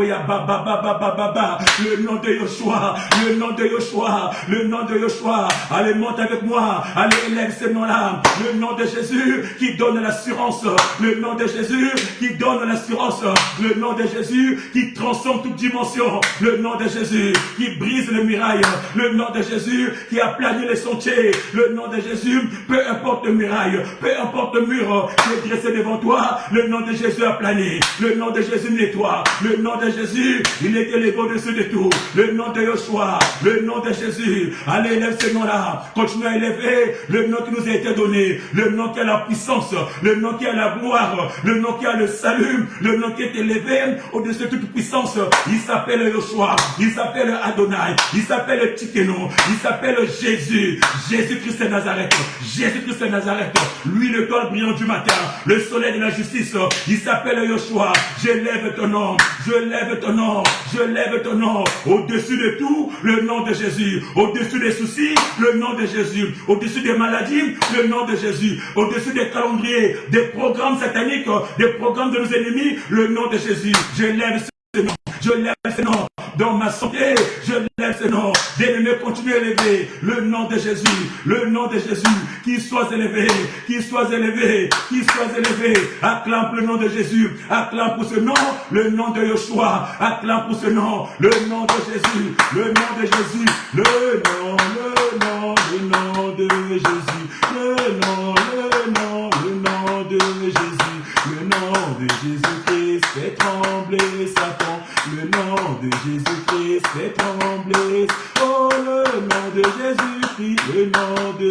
nom de Yoshua, le nom de Yoshua, le nom de Yoshua. Allez, monte avec moi. Allez, élève ce nom-là. Le nom de Jésus qui donne l'assurance. Le nom de Jésus qui donne l'assurance. Le nom de Jésus qui transcende toute dimension. Le nom de Jésus qui brise les murailles. Le nom de Jésus qui a plané les sentiers. Le nom de Jésus, peu importe le muraille, peu importe le mur qui est dressé devant toi, le nom de Jésus a plané. Le nom de Jésus nettoie. Le nom de Jésus, il est élevé au-dessus de tout. Le nom de Yoshua, le nom de Jésus. Allez, élève ce nom-là. Continue à élever le nom qui nous a été donné. Le nom qui a la puissance. Le nom qui a la gloire. Le nom qui a le salut. Le nom qui est élevé au-dessus de toute puissance. Il s'appelle Yoshua. Il s'appelle Adonai. Il s'appelle Tikeno. Il s'appelle Jésus. Jésus-Christ de Nazareth. Jésus-Christ de Nazareth. Lui, le toit brillant du matin. Le soleil de la justice. Il s'appelle Yoshua. Je lève ton nom. Je lève ton nom. Je lève ton nom. Au-dessus de tout, le nom de Jésus. Au-dessus des soucis, le nom de Jésus. Au-dessus des maladies, le nom de Jésus. Au-dessus des calendriers, des programmes sataniques, des programmes de nos ennemis, le nom de Jésus. Je lève ce nom. Je lève ce nom. Dans ma santé, je lève ce nom. Bien-aimé, continue à élever le nom de Jésus. Le nom de Jésus. Qu'il soit élevé. Qu'il soit élevé. Qu'il soit élevé. Acclame le nom de Jésus. Acclame pour ce nom. Le nom de Yoshua. Acclame pour ce nom. Le nom de Jésus. Le nom de Jésus. Le nom, le nom, le nom de Jésus. Le nom, le nom, le nom de Jésus. Le nom de Jésus-Christ fait trembler Satan. Le nom de Jésus-Christ fait trembler. Oh, le nom de Jésus-Christ, le nom de...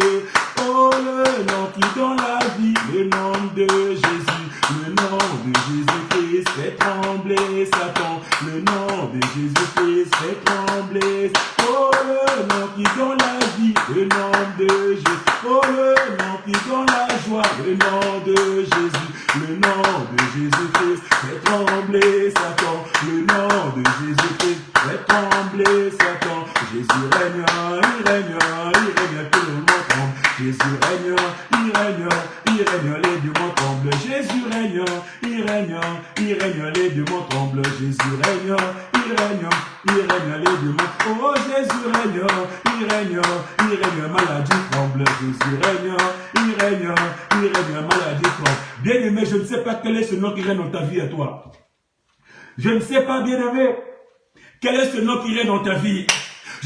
Oh, le nom qui donne la vie, le nom de Jésus. Le nom de Jésus-Christ fait trembler Satan. Le nom de Jésus-Christ fait trembler. Oh, le nom qui donne la vie, le nom de Jésus. Oh, le nom qui donne la joie, le nom de Jésus. Le nom de Jésus-Christ fait trembler Satan. Le nom de Jésus-Christ fait trembler Satan. Jésus règne, il règne, tout le monde tremble. Jésus règne, il règne, les démons tremblent. Jésus règne, il règne, les démons tremblent. Jésus règne, il règne, les démons. Oh, Jésus règne, il règne, maladie tremble. Jésus règne, il règne, maladie tremble. Bien-aimé, je ne sais pas quel est ce nom qui règne dans ta vie à toi. Je ne sais pas, bien-aimé, quel est ce nom qui règne dans ta vie.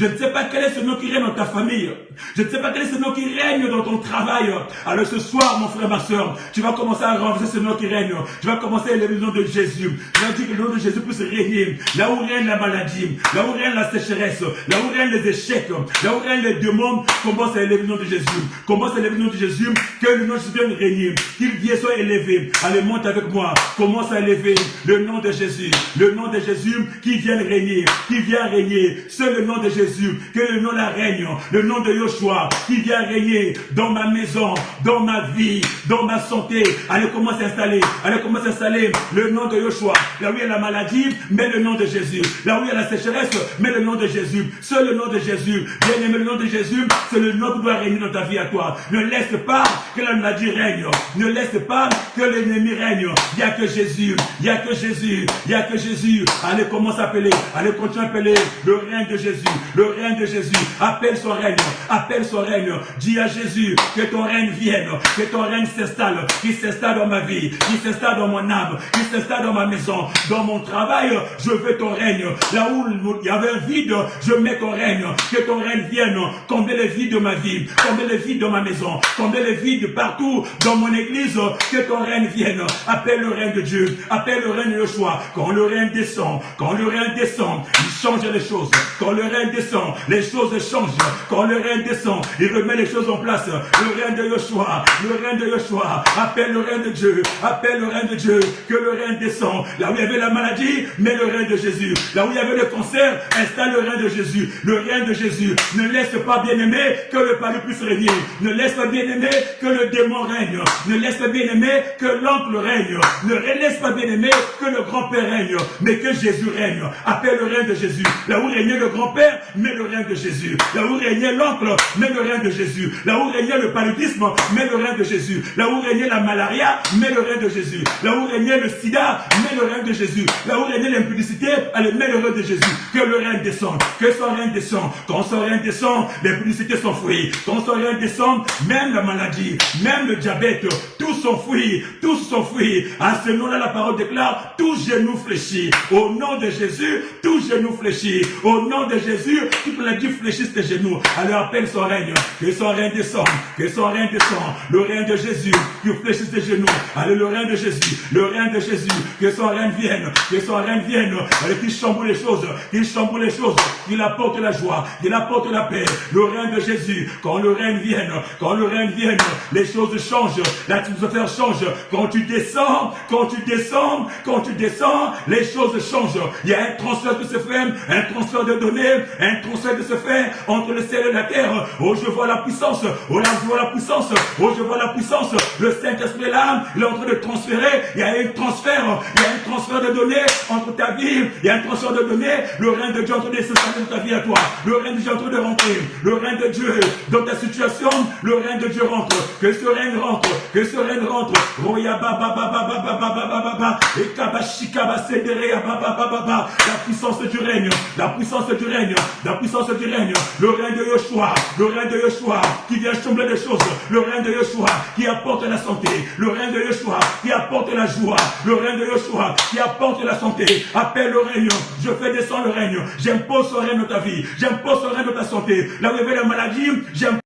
Je ne sais pas quel est ce nom qui règne dans ta famille. Je ne sais pas quel est ce nom qui règne dans ton travail. Alors ce soir, mon frère, ma soeur, tu vas commencer à renverser ce nom qui règne. Tu vas commencer à élever le nom de Jésus. Tu vas dire que le nom de Jésus puisse régner. Là où règne la maladie, là où règne la sécheresse, là où règne les échecs, là où règne les démons, commence à élever le nom de Jésus. Commence à élever le nom de Jésus. Que le nom de Jésus vienne régner. Qu'il vienne soit élevé. Allez, monte avec moi. Commence à élever le nom de Jésus. Le nom de Jésus qui vient régner. Qui vient régner. C'est le nom de Jésus. Que le nom la règne. Le nom de Yoshua qui vient régner dans ma maison, dans ma vie, dans ma santé. Allez, commence à installer. Allez, commence à installer le nom de Yoshua. Là où il y a la maladie, mets le nom de Jésus. Là où il y a la sécheresse, mets le nom de Jésus. C'est le nom de Jésus. Bien aimé, le nom de Jésus, c'est le nom qui doit régner dans ta vie à toi. Ne laisse pas que la maladie règne. Ne laisse pas que l'ennemi règne. Il n'y a que Jésus. Il n'y a que Jésus. Il n'y a que Jésus. Allez, commence à appeler. Allez, continue à appeler le règne de Jésus. Le règne de Jésus. Appelle son règne. Appelle son règne. Dis à Jésus que ton règne vienne. Que ton règne s'installe. Qu'il s'installe dans ma vie. Qu'il s'installe dans mon âme. Qu'il s'installe dans ma maison. Dans mon travail, je veux ton règne. Là où il y avait un vide, je mets ton règne. Que ton règne vienne. Combler les vides de ma vie. Combler les vides de ma maison. Combler les vides partout dans mon église. Que ton règne vienne. Appelle le règne de Dieu. Appelle le règne de Yoshua. Quand le règne descend. Quand le règne descend, il change les choses. Quand le règne descend, les choses changent. Quand le règne descend, il remet les choses en place. Le règne de Yoshua. Le règne de Yoshua. Appelle le règne de Dieu. Appelle le règne de Dieu. Que le règne descend. Là où il y avait la maladie, mets le règne de Jésus. Là où il y avait le cancer, installe le règne de Jésus. Le règne de Jésus. Ne laisse pas, bien-aimé, que le palu puisse régner. Ne laisse pas, bien-aimé, que le démon règne. Ne laisse pas, bien-aimé, que l'oncle règne. Ne laisse pas, bien-aimé, que le grand-père règne. Mais que Jésus règne. Appelle le règne de Jésus. Là où régnait le grand-père, mets le règne de Jésus. Là où régnait l'oncle, mets le règne de Jésus. Là où régnait le paludisme, mets le règne de Jésus. Là où régnait la malaria, mets le règne de Jésus. Là où régnait le sida, mets le règne de Jésus. Là où régnait l'impudicité, allez, mets le règne de Jésus. Que le règne descende. Que son règne descende. Quand son règne descend, l'impudicité s'enfuit. Quand son règne descend, même la maladie, même le diabète, tout s'enfuit. Tout s'enfuit. À ce nom-là, la parole déclare, tout genou fléchit. Au nom de Jésus, tout genou fléchit. Au nom de Jésus, toute la dit fléchisse tes genoux. Alors appelle son règne. Que son règne descende. Que son règne descende. Le règne de Jésus, qui fléchisse tes genoux. Allez, le règne de Jésus. Le règne de Jésus. Que son règne vienne. Que son règne vienne. Allez, qu'il chamboule les choses. Qu'il chamboule les choses. Qu'il apporte la joie. Qu'il apporte la paix. Le règne de Jésus. Quand le règne vienne. Quand le règne vienne. Les choses changent. L'atmosphère change. Quand tu descends. Quand tu descends. Quand tu descends. Les choses changent. Il y a un transfert qui se fait. Un transfert de données. Un transfert qui se fait entre le ciel et la terre. Oh, je vois la puissance. Oh, là, je vois la puissance. Oh, je vois la puissance. Le Saint-Esprit est là. Il est en train de transférer. Il y a un transfert. Il y a un transfert de données entre ta vie. Il y a un transfert de données. Le règne de Dieu est en train de s'installer dans ta vie à toi. Le règne de Dieu est en train de rentrer. Le règne de Dieu dans ta situation. Le règne de Dieu rentre. Que ce règne rentre. Que ce règne rentre. Roya baba baba baba baba baba baba. Et kabashika basedere baba baba baba. La puissance du règne. La puissance du règne. La puissance du règne. Le règne de Yoshua. Le règne de Yoshua qui vient chambrer les choses. Le règne de Yoshua qui apporte la santé. Le règne de Yoshua qui apporte la joie. Le règne de Yoshua qui apporte la santé. Appelle le règne. Je fais descendre le règne. J'impose ce règne dans ta vie. J'impose ce règne dans ta santé. Là où il y avait la maladie, j'impose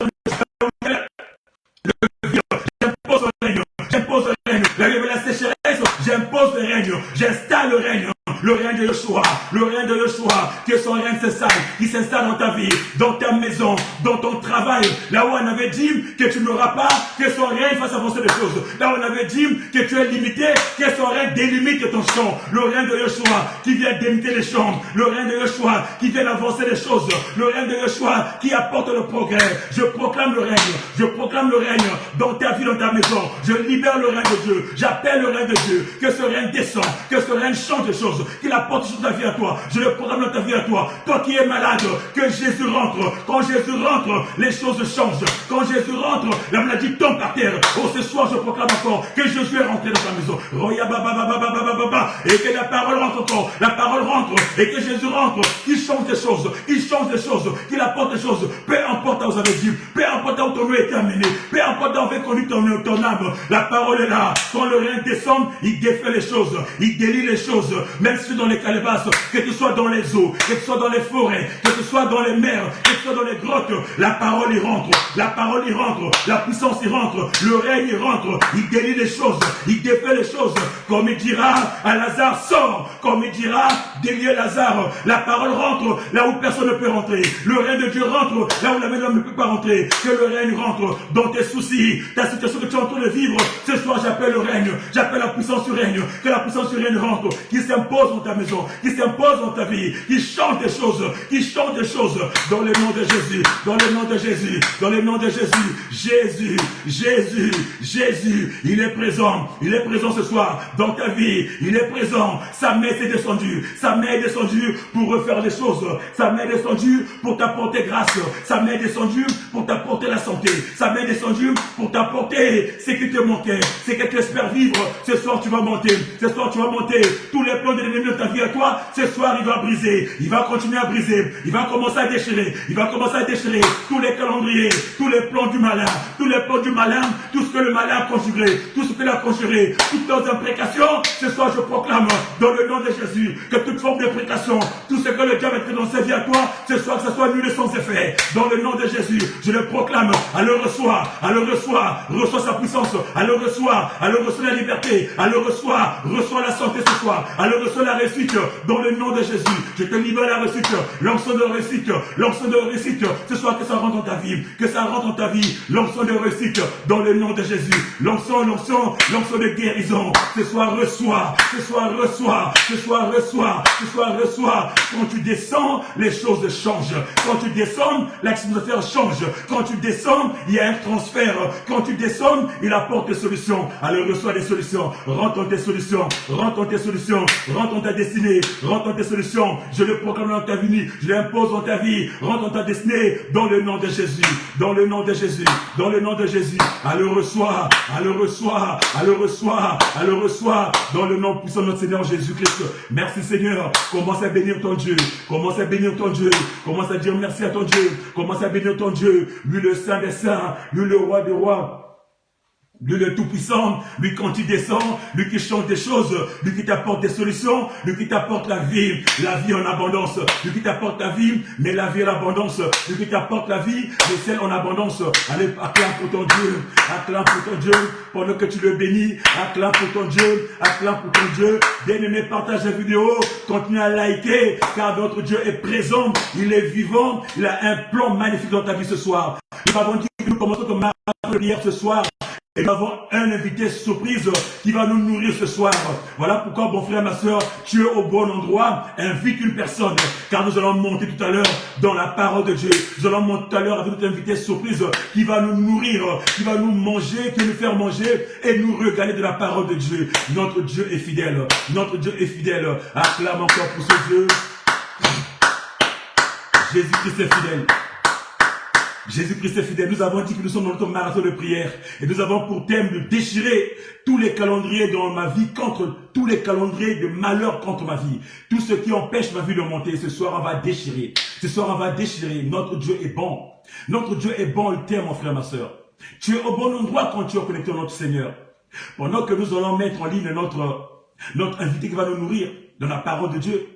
le règne. J'impose le règne. Là où il y avait la sécheresse, j'impose le règne. J'installe le règne. Le règne de Yoshua, le règne de Yoshua, que son règne s'installe, qui s'installe dans ta vie, dans ta maison, dans ton travail, là où on avait dit que tu n'auras pas, que son règne fasse avancer les choses, là où on avait dit que tu es limité, que son règne délimite ton champ, le règne de Yoshua qui vient délimiter les champs, le règne de Yoshua qui vient avancer les choses, le règne de Yoshua qui apporte le progrès. Je proclame le règne dans ta vie, dans ta maison, je libère le règne de Dieu, j'appelle le règne de Dieu, que ce règne descend, que ce règne change les choses, qu'il apporte sur ta vie à toi. Je le programme dans ta vie à toi. Toi qui es malade, que Jésus rentre. Quand Jésus rentre, les choses changent. Quand Jésus rentre, la maladie tombe par terre. Oh, ce soir, je proclame encore que Jésus est rentré dans ta maison. Roya baba baba baba baba. Et que la parole rentre encore. La parole rentre. Et que Jésus rentre. Qu'il change des choses. Il change des choses. Qu'il apporte des choses. Peu importe où vous avez dit. Peu importe où ton nom est terminé. Peu importe où vous avez connu ton âme. La parole est là. Quand le règne descend, il défait les choses. Il délie les choses. Même si ce soit dans les calebasses, que tu sois dans les eaux, que tu sois dans les forêts, que tu sois dans les mers, que tu sois dans les grottes, la parole y rentre, la parole y rentre, la puissance y rentre, le règne y rentre, il délie les choses, il défait les choses, comme il dira à Lazare, sors, comme il dira, déliez Lazare, la parole rentre là où personne ne peut rentrer, le règne de Dieu rentre là où la main de l'homme ne peut pas rentrer, que le règne rentre dans tes soucis, ta situation que tu es en train de vivre, ce soir j'appelle le règne, j'appelle la puissance du règne, que la puissance du règne rentre, qui s'impose dans ta maison, qui s'impose dans ta vie, qui change des choses, dans le nom de Jésus, dans le nom de Jésus, dans le nom de Jésus, Jésus, il est présent ce soir dans ta vie, il est présent, sa main est descendue pour refaire les choses, sa main est descendue pour t'apporter grâce, sa main est descendue pour t'apporter la santé, sa main est descendue pour t'apporter ce qui te manquait, ce que tu espères vivre, ce soir tu vas monter, tous les plans de l'ennemi de ta vie à toi, ce soir il va briser, il va continuer à briser, il va commencer à déchirer tous les calendriers, tous les plans du malin, tout ce que le malin a conjuré, tout ce qu'il a conjuré, toutes leurs imprécations, ce soir je proclame dans le nom de Jésus que toute forme d'imprécation, tout ce que le diable a fait dans sa vie à toi, ce soir que ce soit nul et sans effet, dans le nom de Jésus, je le proclame, elle le reçoit sa puissance, elle le reçoit la liberté, elle le reçoit la santé ce soir, elle le reçoit la réussite, dans le nom de Jésus, je te libère la réussite, l'onction de réussite, ce soir que ça rentre dans ta vie, l'onction de réussite, dans le nom de Jésus, l'onction de guérison, ce soir reçois, quand tu descends, les choses changent, quand tu descends, l'atmosphère change, quand tu descends, il y a un transfert, quand tu descends, il apporte des solutions, alors reçois des solutions, rentre dans tes solutions, rentre dans ta destinée, rentre dans tes solutions, je le proclame dans ta vie, je l'impose dans ta vie, rentre dans ta destinée, dans le nom de Jésus, elle le reçoit, dans le nom puissant de notre Seigneur Jésus-Christ. Merci Seigneur, commence à bénir ton Dieu, commence à dire merci à ton Dieu, commence à bénir ton Dieu, lui le Saint des Saints, lui le Roi des Rois, lui le Tout-Puissant, lui quand il descend, lui qui change des choses, lui qui t'apporte des solutions, lui qui t'apporte la vie en abondance, lui qui t'apporte la vie, mais la vie en abondance, lui qui t'apporte la vie, mais celle en abondance. Allez, acclame pour ton Dieu, pendant que tu le bénis, acclame pour ton Dieu, bien-aimé, partage la vidéo, continue à liker, car notre Dieu est présent, il est vivant, il a un plan magnifique dans ta vie ce soir. Nous avons dit que nous commençons comme marathon de prière ce soir. Et nous avons un invité surprise qui va nous nourrir ce soir. Voilà pourquoi, mon frère, ma soeur, tu es au bon endroit. Invite une personne, car nous allons monter tout à l'heure dans la parole de Dieu. Nous allons monter tout à l'heure avec notre invité surprise qui va nous nourrir, qui va nous manger, qui va nous faire manger et nous regaler de la parole de Dieu. Notre Dieu est fidèle. Acclame encore pour ce Dieu. Jésus-Christ est fidèle. Jésus-Christ est fidèle. Nous avons dit que nous sommes dans notre marathon de prière et nous avons pour thème de déchirer tous les calendriers dans ma vie tous les calendriers de malheur contre ma vie. Tout ce qui empêche ma vie de monter. Ce soir, on va déchirer. Notre Dieu est bon. Il t'aime, mon frère, ma soeur. Tu es au bon endroit quand tu es connecté à notre Seigneur. Pendant que nous allons mettre en ligne notre invité qui va nous nourrir dans la parole de Dieu,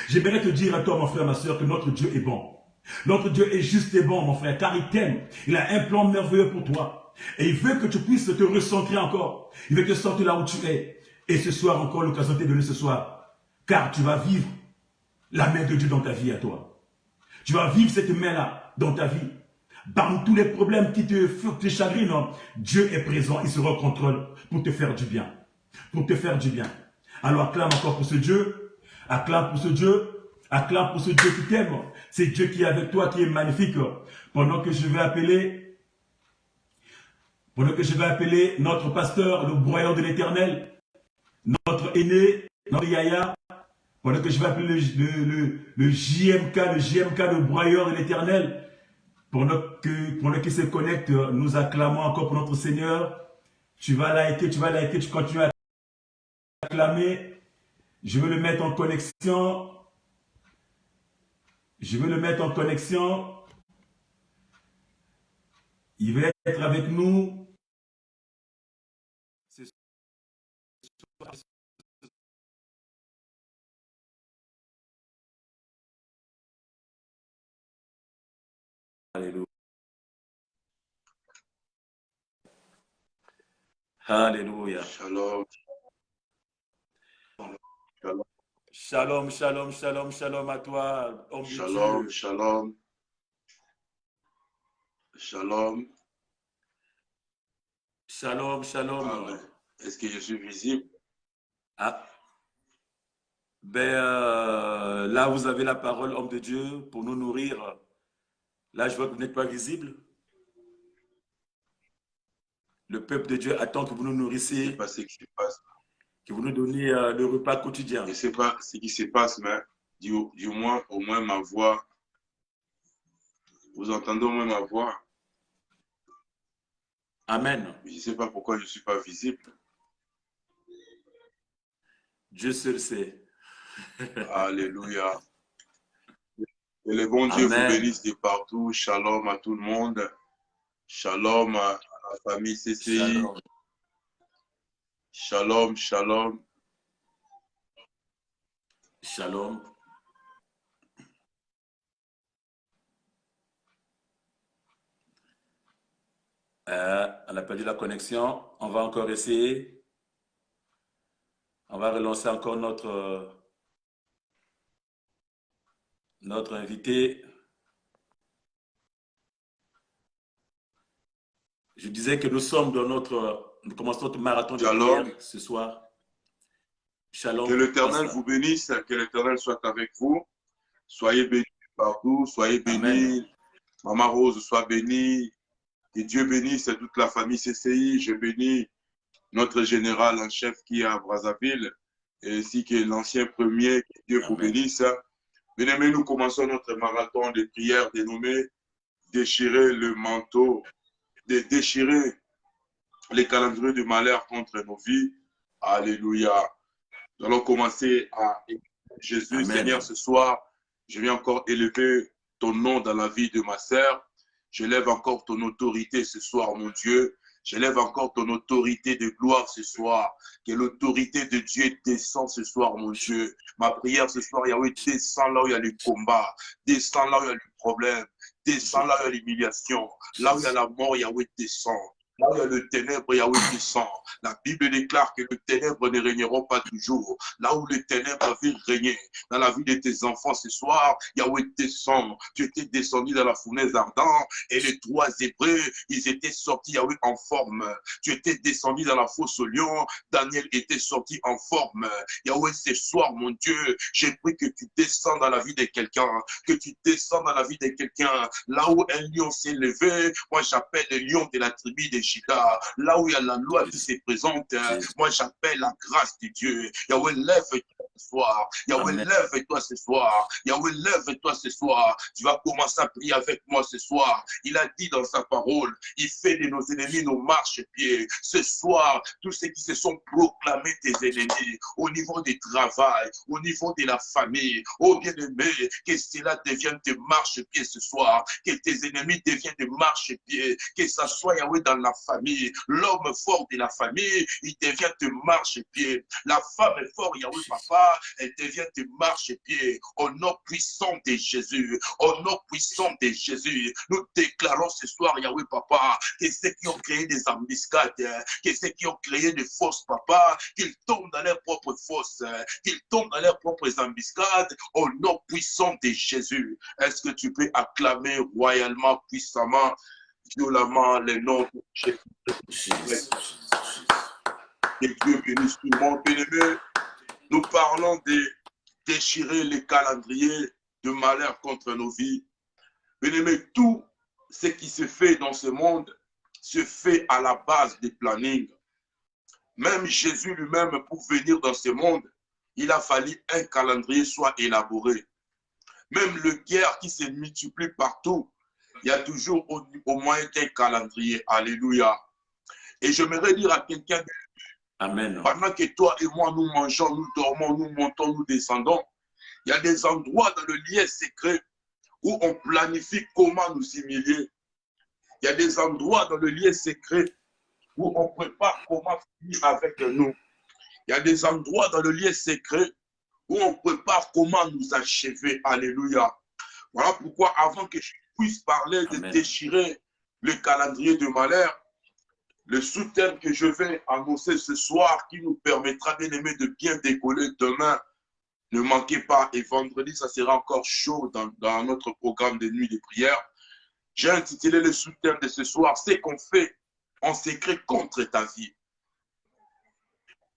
j'aimerais te dire à toi, mon frère, ma soeur, que notre Dieu est bon. Notre Dieu est juste et bon, mon frère, car il t'aime. Il a un plan merveilleux pour toi. Et il veut que tu puisses te recentrer encore. Il veut te sortir là où tu es. Et ce soir, encore l'occasion t'est donnée ce soir. Car tu vas vivre la main de Dieu dans ta vie à toi. Tu vas vivre cette main-là dans ta vie. Parmi tous les problèmes qui te chagrinent, Dieu est présent. Il sera au contrôle pour te faire du bien. Alors acclame encore pour ce Dieu. Acclame pour ce Dieu qui t'aime. C'est Dieu qui est avec toi, qui est magnifique. Pendant que je vais appeler notre pasteur, le broyeur de l'Éternel, notre aîné, notre yaya, pendant que je vais appeler le JMK, le broyeur de l'Éternel, pendant qu'il se connecte, nous acclamons encore pour notre Seigneur. Tu vas liker, tu continues à acclamer. Je vais le mettre en connexion. Il va être avec nous. Alléluia. Shalom. Shalom. Shalom, shalom, shalom, shalom à toi, homme de Shalom. Dieu. Shalom. Shalom. Shalom, shalom. Amen. Est-ce que je suis visible? Ah. Là, vous avez la parole, homme de Dieu, pour nous nourrir. Là, je vois que vous n'êtes pas visible. Le peuple de Dieu attend que vous nous Je ne sais nourrissiez, pas ce qui se passe. que vous nous donniez le repas quotidien. Je ne sais pas ce qui se passe, mais du moins, au moins ma voix. Vous entendez au moins ma voix? Amen. Je ne sais pas pourquoi je ne suis pas visible. Dieu seul sait. Alléluia. Que le bon Dieu vous Amen. bénisse de partout. Shalom à tout le monde. Shalom à la famille CCI. Shalom. Shalom, shalom. Shalom. On a perdu la connexion. On va encore essayer. On va relancer encore notre invité. Je disais que nous sommes dans nous commençons notre marathon de Shalom. prière ce soir. Que Shalom, l'Éternel pasteur. vous bénisse, que l'Éternel soit avec vous. Soyez bénis partout, soyez Amen. bénis. Maman Rose, sois bénie. Que Dieu bénisse toute la famille CCI. Je bénis notre général en chef qui est à Brazzaville, ainsi que l'ancien premier. Que Dieu vous Amen. bénisse. Bien-aimés, nous commençons notre marathon de prière dénommé Déchirer le manteau, déchirer les calendriers de malheur contre nos vies. Alléluia. Nous allons commencer à Jésus, Amen. Seigneur, ce soir, je viens encore élever ton nom dans la vie de ma sœur. J'élève encore ton autorité ce soir, mon Dieu. J'élève encore ton autorité de gloire ce soir. Que l'autorité de Dieu descend ce soir, mon Dieu. Ma prière ce soir, Yahweh, descend là où il y a le combat. Descend là où il y a le problème. Descend là où il y a l'humiliation. Là où il y a la mort, Yahweh, descend. Là où il y a le ténèbre, Yahweh descend. La Bible déclare que le ténèbre ne régneront pas toujours. Là où le ténèbre veut régner dans la vie de tes enfants ce soir, Yahweh descend. Tu étais descendu dans la fournaise ardente et les trois Hébreux, ils étaient sortis, Yahweh, en forme. Tu étais descendu dans la fosse au lion, Daniel était sorti en forme. Yahweh, ce soir, mon Dieu, j'ai pris que tu descends dans la vie de quelqu'un, que tu descends dans la vie de quelqu'un. Là où un lion s'est levé, moi j'appelle le lion de la tribu de Juda. Là où il y a la loi qui se présente, moi j'appelle la grâce de Dieu. Yahweh, lève-toi ce soir. Yahweh, lève-toi ce soir. Yahweh, lève-toi ce soir. Tu vas commencer à prier avec moi ce soir. Il a dit dans sa parole, il fait de nos ennemis nos marchepieds. Ce soir, tous ceux qui se sont proclamés tes ennemis, au niveau du travail, au niveau de la famille, oh bien-aimé, que cela devienne tes marchepieds ce soir, que tes ennemis deviennent des marchepieds, que ça soit Yahweh dans la famille, l'homme fort de la famille, il devient tes marchepieds, la femme est forte, Yahweh papa, elle devient tes marchepieds, au nom puissant de Jésus, au nom puissant de Jésus, nous déclarons ce soir, Yahweh papa, que ceux qui ont créé des embuscades, que ceux qui ont créé des fausses papa, qu'ils tombent dans leurs propres fausses, qu'ils tombent dans leurs propres embuscades, au nom puissant de Jésus. Est-ce que tu peux acclamer royalement, puissamment, violemment les noms de Jésus? Que Dieu bénisse tout le monde, bien-aimé. Nous parlons de déchirer les calendriers de malheur contre nos vies. Bien-aimé, tout ce qui se fait dans ce monde se fait à la base des plannings. Même Jésus lui-même, pour venir dans ce monde, il a fallu un calendrier soit élaboré. Même le guerre qui se multiplie partout, il y a toujours au moins un calendrier. Alléluia. Et j'aimerais dire à quelqu'un, Amen. Pendant que toi et moi, nous mangeons, nous dormons, nous montons, nous descendons, il y a des endroits dans le lieu secret où on planifie comment nous humilier. Il y a des endroits dans le lieu secret où on prépare comment finir avec nous. Il y a des endroits dans le lieu secret où on prépare comment nous achever. Alléluia. Voilà pourquoi avant que je puisse parler de déchirer le calendrier de malheur, Le sous-thème que je vais annoncer ce soir, qui nous permettra, bien aimé, de bien décoller demain. Ne manquez pas, et vendredi, ça sera encore chaud dans notre programme de nuit de prière. J'ai intitulé le sous-thème de ce soir, c'est qu'on fait en secret contre ta vie.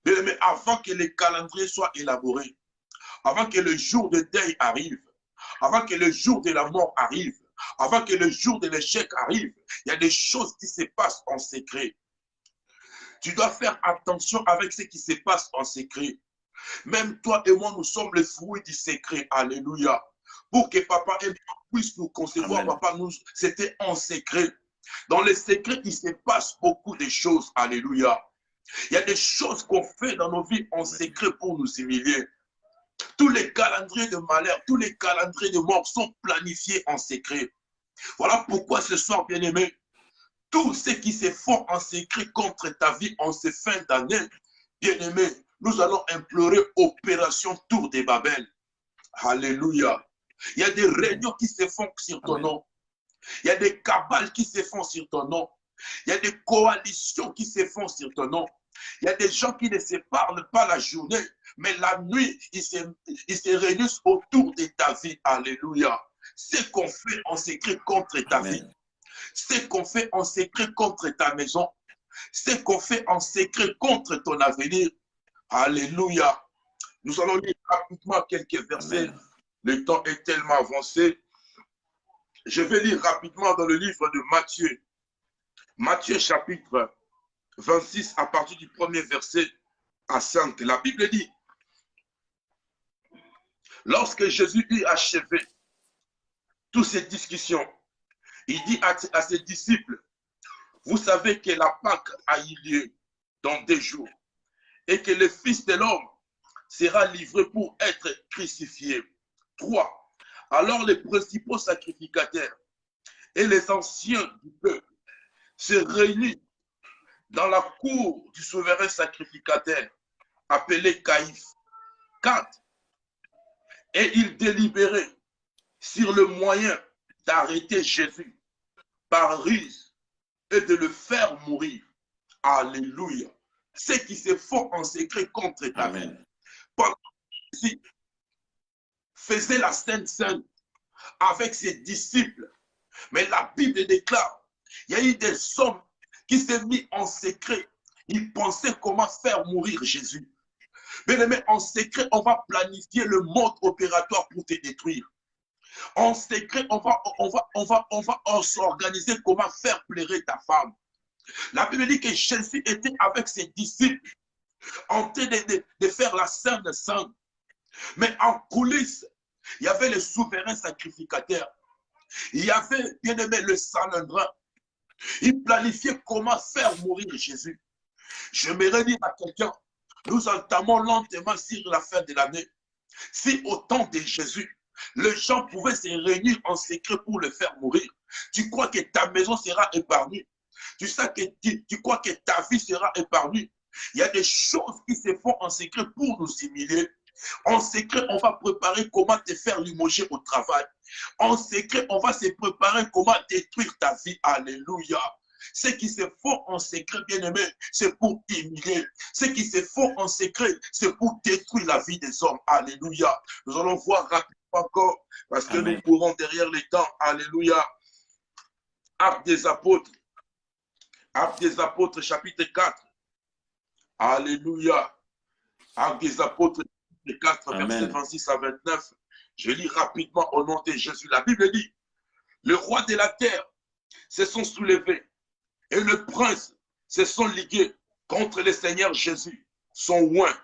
Mais avant que les calendriers soient élaborés, avant que le jour de deuil arrive, avant que le jour de la mort arrive, avant que le jour de l'échec arrive, il y a des choses qui se passent en secret. Tu dois faire attention avec ce qui se passe en secret. Même toi et moi, nous sommes les fruits du secret. Alléluia. Pour que papa et maman puissent nous concevoir, Amen. papa, c'était en secret. Dans les secrets, il se passe beaucoup de choses. Alléluia. Il y a des choses qu'on fait dans nos vies en secret pour nous humilier. Tous les calendriers de malheur, tous les calendriers de mort sont planifiés en secret. Voilà pourquoi ce soir, bien-aimé, tous ceux qui se font en secret contre ta vie en ces fins d'année, bien-aimé, nous allons implorer opération Tour de Babel. Alléluia. Il y a des réunions qui se font sur ton nom. Il y a des cabales qui se font sur ton nom. Il y a des coalitions qui se font sur ton nom. Il y a des gens qui ne se parlent pas la journée, mais la nuit, ils se réunissent autour de ta vie. Alléluia. Ce qu'on fait en secret contre ta vie. Ce qu'on fait en secret contre ta maison. Ce qu'on fait en secret contre ton avenir. Alléluia. Nous allons lire rapidement quelques versets. Amen. Le temps est tellement avancé. Je vais lire rapidement dans le livre de Matthieu. Matthieu chapitre 26 à partir du premier verset à 5. La Bible dit, lorsque Jésus eut achevé toutes ces discussions, il dit à ses disciples, vous savez que la Pâque a eu lieu dans 2 jours et que le Fils de l'homme sera livré pour être crucifié. 3. Alors les principaux sacrificateurs et les anciens du peuple se réunissent dans la cour du souverain sacrificateur appelé Caïphe. 4. Et ils délibéraient sur le moyen d'arrêter Jésus par ruse et de le faire mourir. Alléluia. Ceux qui se font en secret contre ta vie. Pendant que Jésus faisait la Sainte Seine avec ses disciples, mais la Bible déclare, il y a eu des hommes qui s'est mis en secret. Ils pensaient comment faire mourir Jésus. Mais en secret, on va planifier le mode opératoire pour te détruire. En secret, on va s'organiser comment faire pleurer ta femme. La Bible dit que Jésus était avec ses disciples en train de faire la Sainte Seine. Mais en coulisses, il y avait le souverain sacrificateur. Il y avait, bien aimé, le Sanhedrin. Il planifiait comment faire mourir Jésus. J'aimerais dire à quelqu'un, nous entamons lentement sur la fin de l'année. Si au temps de Jésus, les gens pouvaient se réunir en secret pour le faire mourir, tu crois que ta maison sera épargnée? Tu crois que ta vie sera épargnée? Il y a des choses qui se font en secret pour nous humilier. En secret, on va préparer comment te faire limoger au travail. En secret, on va se préparer comment détruire ta vie. Alléluia. Ce qui se font en secret, bien-aimé, c'est pour humilier. Ce qui se font en secret, c'est pour détruire la vie des hommes. Alléluia. Nous allons voir rapidement encore, parce que nous courons derrière les temps. Alléluia. Actes des Apôtres. Actes des Apôtres, chapitre 4. Alléluia. Actes des Apôtres, chapitre 4, versets 26 à 29. Je lis rapidement au nom de Jésus. La Bible dit, le roi de la terre se sont soulevés et le prince se sont ligués contre le Seigneur Jésus, son oint.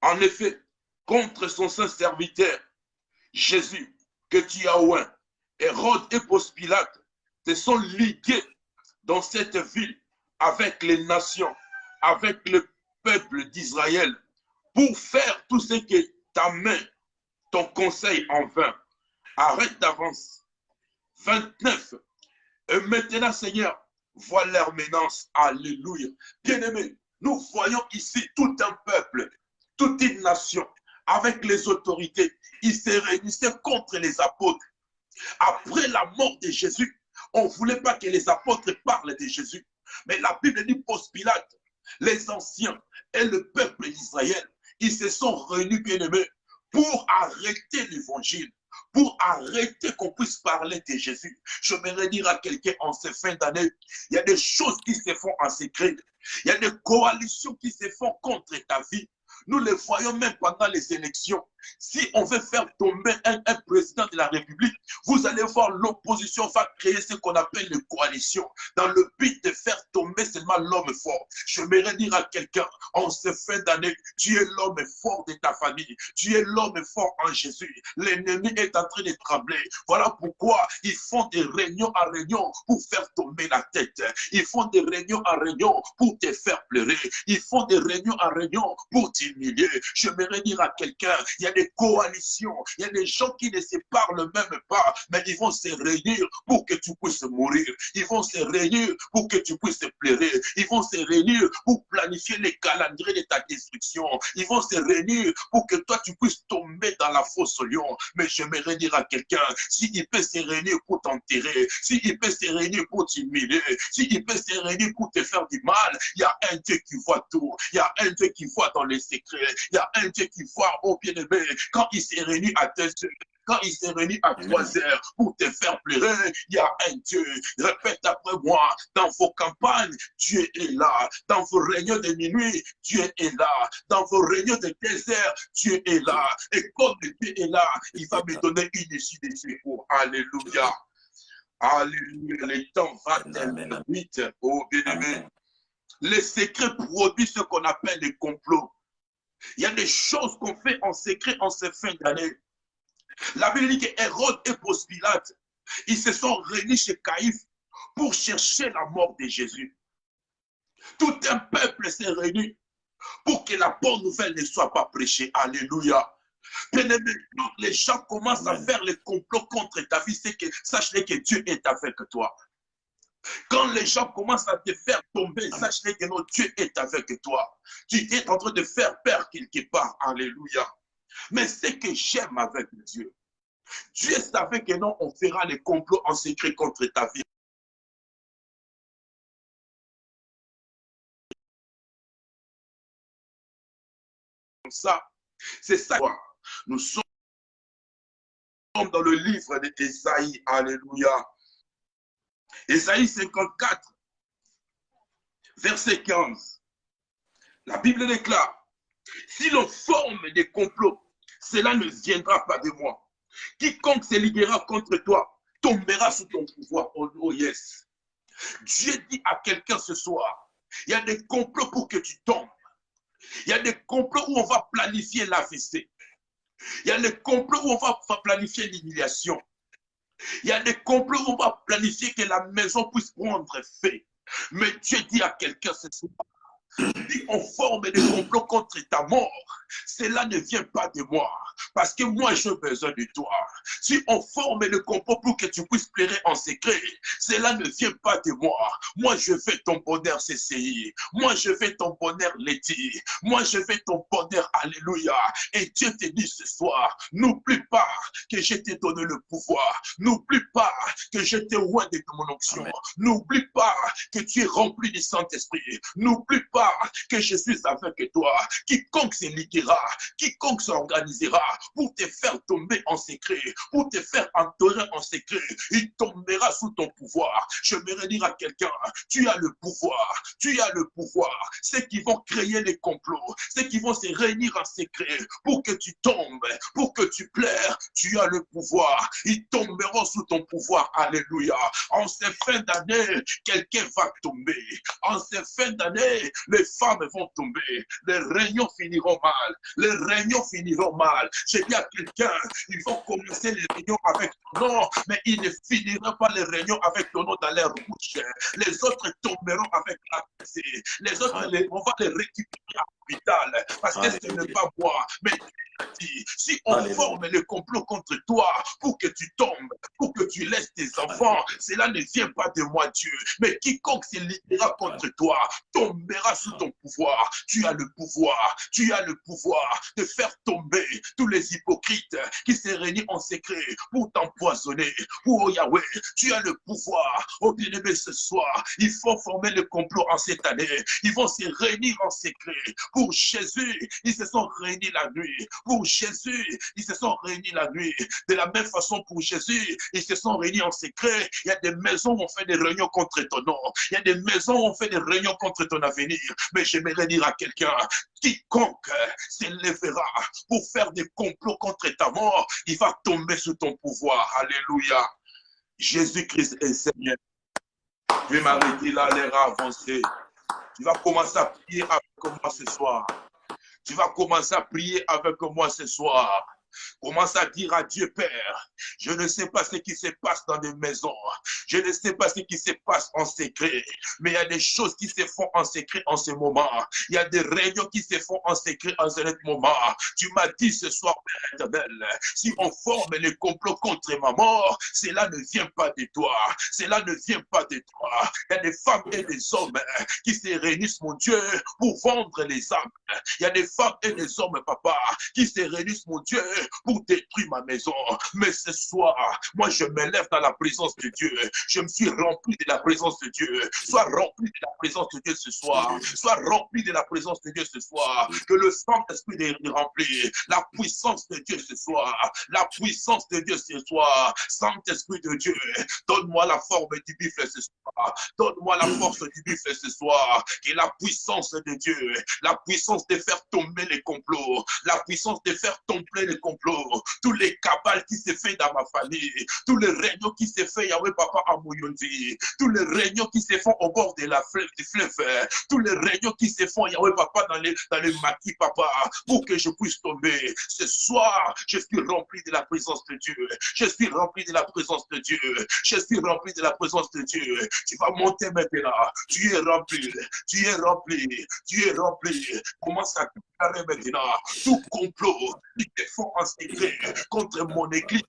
En effet, contre son saint serviteur, Jésus, que tu as oint, Hérode et Ponce Pilate se sont ligués dans cette ville avec les nations, avec le peuple d'Israël, pour faire tout ce que ta main, ton conseil en vain. Arrête d'avance. 29. Et maintenant, Seigneur, vois leur menace. Alléluia. Bien-aimés, nous voyons ici tout un peuple, toute une nation, avec les autorités. Ils se réunissaient contre les apôtres. Après la mort de Jésus, on ne voulait pas que les apôtres parlent de Jésus. Mais la Bible dit Ponce Pilate, les anciens et le peuple d'Israël, ils se sont réunis, bien-aimés, pour arrêter l'évangile, pour arrêter qu'on puisse parler de Jésus. Je voudrais dire à quelqu'un en ces fins d'année, il y a des choses qui se font en secret. Il y a des coalitions qui se font contre ta vie. Nous les voyons même pendant les élections. Si on veut faire tomber un président de la République, vous allez voir l'opposition va créer ce qu'on appelle une coalition dans le but de faire tomber seulement l'homme fort. Je voudrais dire à quelqu'un, en ce fin d'année, tu es l'homme fort de ta famille. Tu es l'homme fort en Jésus. L'ennemi est en train de trembler. Voilà pourquoi ils font des réunions en réunion pour faire tomber la tête. Ils font des réunions en réunion pour te faire pleurer. Ils font des réunions en réunion pour t'humilier. Je voudrais dire à quelqu'un, il y a des coalitions, il y a des gens qui ne se parlent même pas, mais ils vont se réunir pour que tu puisses mourir. Ils vont se réunir pour que tu puisses pleurer. Ils vont se réunir pour planifier les calendriers de ta destruction. Ils vont se réunir pour que toi tu puisses tomber dans la fosse au lion. Mais j'aimerais dire à quelqu'un, s'il peut se réunir pour t'enterrer, s'il peut se réunir pour t'humilier, s'il peut se réunir pour te faire du mal, il y a un Dieu qui voit tout. Il y a un Dieu qui voit dans les secrets. Il y a un Dieu qui voit au bien-aimé. Quand il s'est réuni à 2 heures, quand il s'est réuni à 3 heures pour te faire pleurer, il y a un Dieu. Répète après moi, dans vos campagnes, Dieu est là. Dans vos réunions de minuit, Dieu est là. Dans vos réunions de désert, Dieu est là. Et comme Dieu est là, il va me donner une issue de secours. Alléluia. Alléluia. Le temps va tellement vite. Oh bien-aimé. Les secrets produisent ce qu'on appelle les complots. Il y a des choses qu'on fait en secret en ces fins d'année. La Bible dit que Hérode et Ponce Pilate, ils se sont réunis chez Caïphe pour chercher la mort de Jésus. Tout un peuple s'est réuni pour que la bonne nouvelle ne soit pas prêchée. Alléluia. Bien-aimé, quand les gens commencent à faire les complots contre ta vie, c'est que sache-le que Dieu est avec toi. Quand les gens commencent à te faire tomber, sache-le que non, Dieu est avec toi. Tu es en train de faire peur quelque part. Alléluia. Mais ce que j'aime avec Dieu, Dieu savait que non, on fera les complots en secret contre ta vie. C'est ça. Nous sommes dans le livre d'Ésaïe. Alléluia. Ésaïe 54, verset 15. La Bible déclare, si l'on forme des complots, cela ne viendra pas de moi. Quiconque se liguera contre toi tombera sous ton pouvoir. Oh yes. Dieu dit à quelqu'un ce soir, il y a des complots pour que tu tombes. Il y a des complots où on va planifier l'AVC. Il y a des complots où on va planifier l'humiliation. Il y a des complots où on va planifier que la maison puisse prendre feu. Mais Dieu dit à quelqu'un ce soir, si on forme des complots contre ta mort, cela ne vient pas de moi. Parce que moi, j'ai besoin de toi. Si on forme des complots pour que tu puisses pleurer en secret, cela ne vient pas de moi. Moi, je veux ton bonheur, CCI. Moi, je veux ton bonheur, Letty. Moi, je veux ton bonheur, Alléluia. Et Dieu te dit ce soir, n'oublie pas que je t'ai donné le pouvoir. N'oublie pas que je t'ai oint de mon onction. N'oublie pas que tu es rempli du Saint-Esprit. N'oublie pas que je suis avec toi. Quiconque se liguera, quiconque s'organisera pour te faire tomber en secret, pour te faire enterrer en secret, il tombera sous ton pouvoir. Je vais dire à quelqu'un, tu as le pouvoir, tu as le pouvoir. Ceux qui vont créer les complots, ceux qui vont se réunir en secret pour que tu tombes, pour que tu pleures, tu as le pouvoir. Ils tomberont sous ton pouvoir. Alléluia. En ces fins d'année, quelqu'un va tomber. En ces fins d'année, les femmes vont tomber. Les réunions finiront mal. Les réunions finiront mal. J'ai dit à quelqu'un, ils vont commencer les réunions avec ton nom, mais ils ne finiront pas les réunions avec ton nom dans leur bouche. Les autres tomberont avec la PC. Les autres, on va les récupérer à l'hôpital. Parce que ce n'est pas moi, mais si on forme le complot contre toi pour que tu tombes, pour que tu laisses tes enfants, cela ne vient pas de moi, Dieu. Mais quiconque se liguera contre toi tombera sous ton pouvoir. Tu as le pouvoir de faire tomber tous les hypocrites qui se réunissent en secret pour t'empoisonner. Oh Yahweh, tu as le pouvoir. Oh bien-aimé, ce soir, il faut former le complot en cette année. Ils vont se réunir en secret. Pour Jésus, ils se sont réunis la nuit. Pour Jésus, ils se sont réunis la nuit. De la même façon, pour Jésus, ils se sont réunis en secret. Il y a des maisons où on fait des réunions contre ton nom. Il y a des maisons où on fait des réunions contre ton avenir. Mais j'aimerais dire à quelqu'un, quiconque s'élèvera pour faire des complots contre ta mort, il va tomber sous ton pouvoir. Alléluia. Jésus-Christ est Seigneur. Je vais m'arrêter là, l'air a avancé. Tu vas commencer à prier avec moi ce soir. Tu vas commencer à prier avec moi ce soir. Commence à dire à Dieu, Père, je ne sais pas ce qui se passe dans les maisons. Je ne sais pas ce qui se passe en secret. Mais il y a des choses qui se font en secret en ce moment. Il y a des réunions qui se font en secret en ce moment. Tu m'as dit ce soir, Père éternel, si on forme les complots contre ma mort, cela ne vient pas de toi. Cela ne vient pas de toi. Il y a des femmes et des hommes qui se réunissent, mon Dieu, pour vendre les âmes. Il y a des femmes et des hommes, papa, qui se réunissent, mon Dieu, pour détruire ma maison. Mais ce soir, moi je me lève dans la présence de Dieu. Je me suis rempli de la présence de Dieu. Sois rempli de la présence de Dieu ce soir. Sois rempli de la présence de Dieu ce soir. Que le Saint-Esprit est rempli. La puissance de Dieu ce soir. La puissance de Dieu ce soir. Saint-Esprit de Dieu, donne-moi la forme du buffle ce soir. Donne-moi la force du buffle ce soir. Et la puissance de Dieu, la puissance de faire tomber les complots, la puissance de faire tomber les complots, tous les cabales qui se fait dans ma famille, tous les réunions qui se fait, Yahweh Papa à Mouyonzi, tous les réunions qui se font au bord de la fleuve, du fleuve, tous les réunions qui se font, Yahweh Papa, dans les maquis, Papa, pour que je puisse tomber. Ce soir, je suis rempli de la présence de Dieu. Je suis rempli de la présence de Dieu. Je suis rempli de la présence de Dieu. Tu vas monter maintenant. Tu es rempli. Tu es rempli. Tu es rempli. Commence à déclarer maintenant. Tout complot qui te font en secret contre mon église,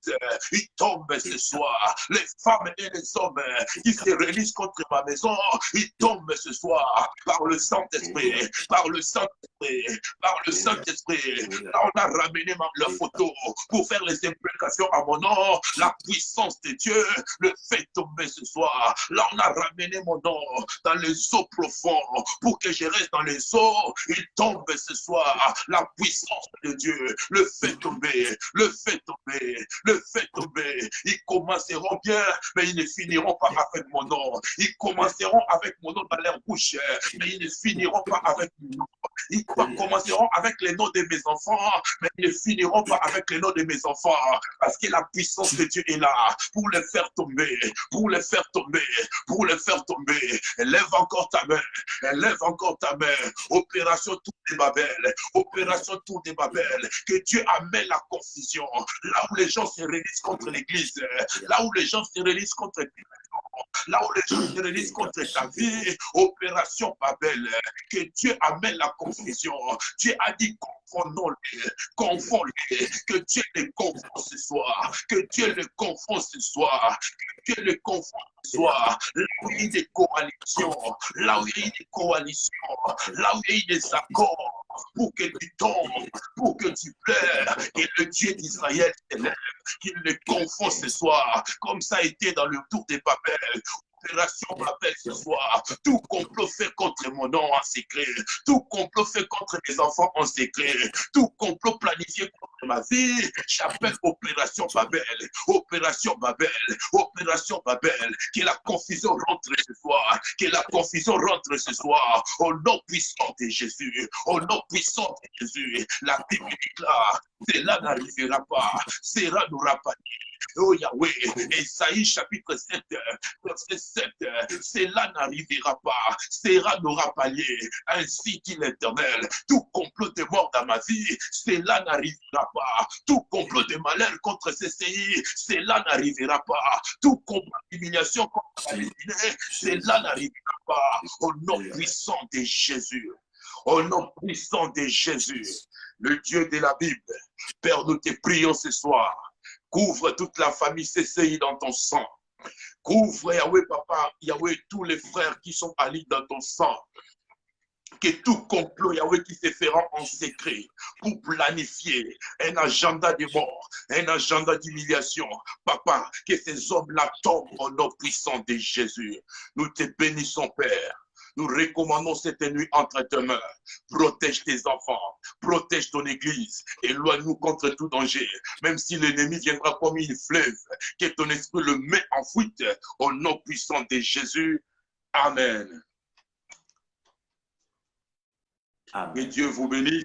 il tombe ce soir. Les femmes et les hommes qui se réunissent contre ma maison, ils tombent ce soir par le Saint-Esprit, par le Saint-Esprit, par le Saint-Esprit. Là, on a ramené la photo pour faire les implications à mon nom. La puissance de Dieu le fait tomber ce soir. Là, on a ramené mon nom dans les eaux profondes pour que je reste dans les eaux. Il tombe ce soir. La puissance de Dieu le fait tomber, le fait tomber, le fait tomber. Ils commenceront bien, mais ils ne finiront pas avec mon nom. Ils commenceront avec mon nom dans leur bouche, mais ils ne finiront pas avec mon nom. Ils commenceront avec les noms de mes enfants, mais ils ne finiront pas avec les noms de mes enfants. Parce que la puissance de Dieu est là pour les faire tomber, pour les faire tomber, pour les faire tomber. Lève encore ta main, lève encore ta main. Opération Tour de Babel, opération Tour de Babel. Que Dieu amène la confusion. Là où les gens se réunissent contre l'église, là où les gens se réunissent contre là où les gens se réunissent contre ta vie, opération Babel, que Dieu amène la confusion. Dieu a dit confondons-les, confondons-les, que Dieu les confond ce soir, que Dieu les confond ce soir, que Dieu les confond ce soir. Là où il y a des coalitions, là où il y a des coalitions, là où il y a des accords, pour que tu tombes, pour que tu pleures, et le Dieu d'Israël s'élève, qu'il les confond ce soir, comme ça a été dans le tour des Babel. Opération Babel ce soir, tout complot fait contre mon nom en secret, tout complot fait contre mes enfants en secret, tout complot planifié contre ma vie, j'appelle opération Babel, opération Babel, opération Babel, que la confusion rentre ce soir, que la confusion rentre ce soir, au nom puissant de Jésus, au nom puissant de Jésus, la Bible déclare, cela n'arrivera pas, cela n'aura pas dit. Oh Yahweh, Esaïe chapitre 7, verset 7, cela n'arrivera pas, cela n'aura pas lieu, ainsi dit l'Éternel. Tout complot de mort dans ma vie, cela n'arrivera pas. Tout complot de malheur contre CCI, cela n'arrivera pas. Tout complot d'humiliation contre la destinée, cela n'arrivera pas. Au nom puissant de Jésus, au nom puissant de Jésus, le Dieu de la Bible, Père, nous te prions ce soir. Couvre toute la famille CCI dans ton sang. Couvre, Yahweh, Papa, Yahweh, tous les frères qui sont alliés dans ton sang. que tout complot, Yahweh, qui se fera en secret pour planifier un agenda de mort, un agenda d'humiliation, papa, que ces hommes-là tombent au nom puissant de Jésus. Nous te bénissons, Père. Nous recommandons cette nuit entre tes mains. Protège tes enfants, protège ton église, éloigne-nous contre tout danger. Même si l'ennemi viendra comme une fleuve, que ton esprit le met en fuite au nom puissant de Jésus. Amen. Amen. Que Dieu vous bénisse.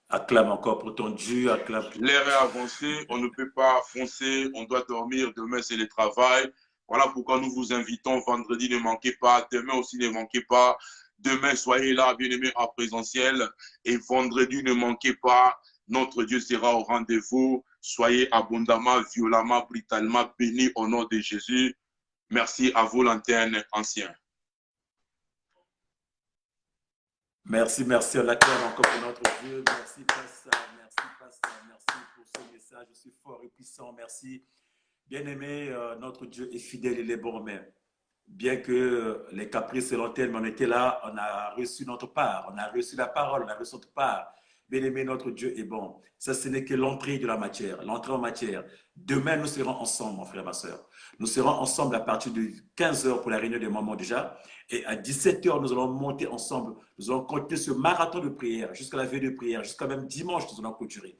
Acclame encore pour ton Dieu, acclame. L'heure est avancée, on ne peut pas foncer, on doit dormir, demain c'est le travail. Voilà pourquoi nous vous invitons vendredi, ne manquez pas, demain aussi ne manquez pas. Demain, soyez là, bien-aimés, en présentiel. Et vendredi, ne manquez pas, notre Dieu sera au rendez-vous. Soyez abondamment, violemment, brutalement bénis au nom de Jésus. Merci à vous, l'antenne ancienne. Merci, merci, on l'acclame encore pour notre Dieu. Merci, Pasteur, merci pour ce message aussi fort et puissant. Merci. Bien-aimé, notre Dieu est fidèle, il est bon, mais bien que les caprices se l'ont tellement, on était là, on a reçu notre part, on a reçu la parole, on a reçu notre part. Bien-aimé, notre Dieu est bon. Ça, ce n'est que l'entrée de la matière, l'entrée en matière. Demain, nous serons ensemble, mon frère, ma soeur. Nous serons ensemble à partir de 15 h pour la réunion des mamans déjà. Et à 17 h, nous allons monter ensemble. Nous allons continuer ce marathon de prière jusqu'à la veille de prière, jusqu'à même dimanche, nous allons clôturer.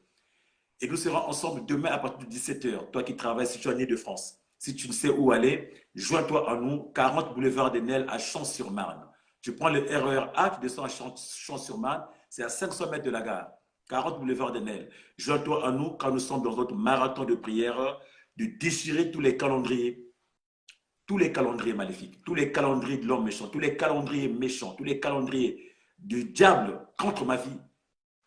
Et nous serons ensemble demain à partir de 17 h. Toi qui travailles, si tu es en Île-de-France, si tu ne sais où aller, joins-toi à nous, 40 boulevard des Nels à Champs-sur-Marne. Tu prends le RER A, tu descends à Champs-sur-Marne, c'est à 500 mètres de la gare. 40 boulevard des Nels. Joins-toi à nous quand nous sommes dans notre marathon de prière, de déchirer tous les calendriers maléfiques, tous les calendriers de l'homme méchant, tous les calendriers méchants, tous les calendriers du diable contre ma vie.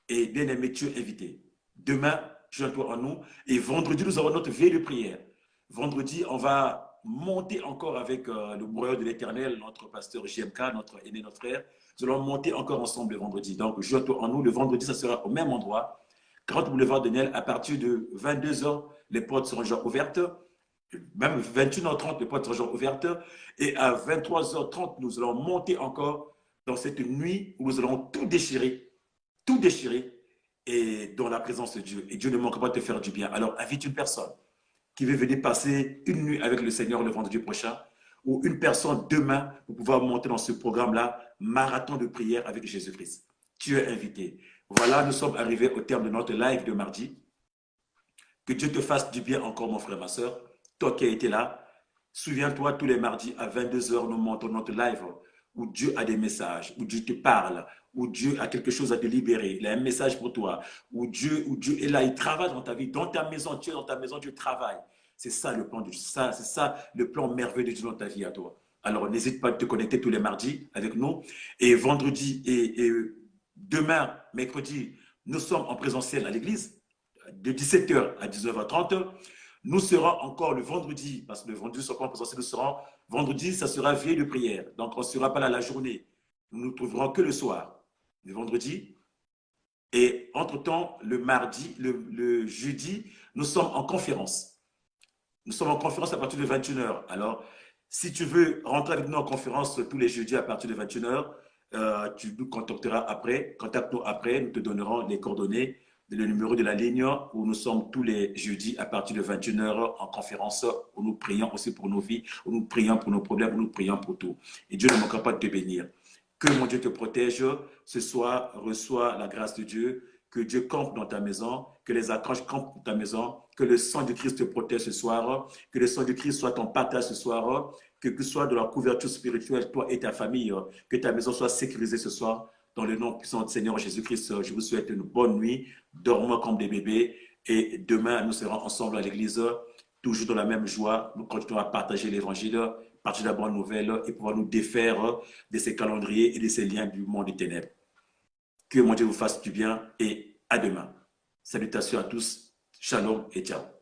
Et bien aimé, tu es invité. Demain, joins-toi à nous. Et vendredi, nous avons notre veille de prière. Vendredi, on va monter encore avec le broyeur de l'Éternel, notre pasteur JMK, notre aîné, notre frère. Nous allons monter encore ensemble le vendredi. Donc, joins-toi à nous. Le vendredi, ça sera au même endroit. 40 boulevard de Nel, à partir de 22 h, les portes seront déjà ouvertes. Même 21 h 30, les portes seront déjà ouvertes. Et à 23 h 30, nous allons monter encore dans cette nuit où nous allons tout déchirer et dans la présence de Dieu. Et Dieu ne manquera pas de te faire du bien. Alors, invite une personne qui veut venir passer une nuit avec le Seigneur le vendredi prochain, ou une personne demain pour pouvoir monter dans ce programme-là, marathon de prière avec Jésus-Christ. Tu es invité. Voilà, nous sommes arrivés au terme de notre live de mardi. Que Dieu te fasse du bien encore, mon frère, ma soeur. Toi qui as été là, souviens-toi, tous les mardis à 22 h, nous montons notre live où Dieu a des messages, où Dieu te parle, où Dieu a quelque chose à te libérer. Il a un message pour toi, où Dieu est là, il travaille dans ta vie, dans ta maison, tu es dans ta maison, Dieu travaille. C'est ça le plan de Dieu, c'est ça le plan merveilleux de Dieu dans ta vie à toi. Alors n'hésite pas à te connecter tous les mardis avec nous. Et vendredi et demain, mercredi, nous sommes en présentiel à l'église de 17 h à 19 h 30. Nous serons encore le vendredi, parce que le vendredi, nous ne serons pas en présentiel, nous serons vendredi, ça sera veille de prière. Donc, on ne sera pas là la journée. Nous ne nous trouverons que le soir, le vendredi. Et entre-temps, le mardi, le jeudi, nous sommes en conférence. Nous sommes en conférence à partir de 21 h. Alors, si tu veux rentrer avec nous en conférence tous les jeudis à partir de 21 h, tu nous contacteras après. Contacte-nous après, nous te donnerons les coordonnées, le numéro de la ligne où nous sommes tous les jeudis à partir de 21 h en conférence où nous prions aussi pour nos vies, où nous prions pour nos problèmes, où nous prions pour tout. Et Dieu ne manquera pas de te bénir. Que mon Dieu te protège ce soir, reçois la grâce de Dieu, que Dieu campe dans ta maison, que les archanges campent dans ta maison, que le sang de Christ te protège ce soir, que le sang de Christ soit ton partage ce soir, que ce soit de la couverture spirituelle, toi et ta famille, que ta maison soit sécurisée ce soir. Dans le nom puissant du Seigneur Jésus-Christ, je vous souhaite une bonne nuit. Dormons comme des bébés. Et demain, nous serons ensemble à l'église, toujours dans la même joie. Nous continuons à partager l'évangile, partager la bonne nouvelle et pouvoir nous défaire de ces calendriers et de ces liens du monde des ténèbres. Que mon Dieu vous fasse du bien et à demain. Salutations à tous. Shalom et ciao.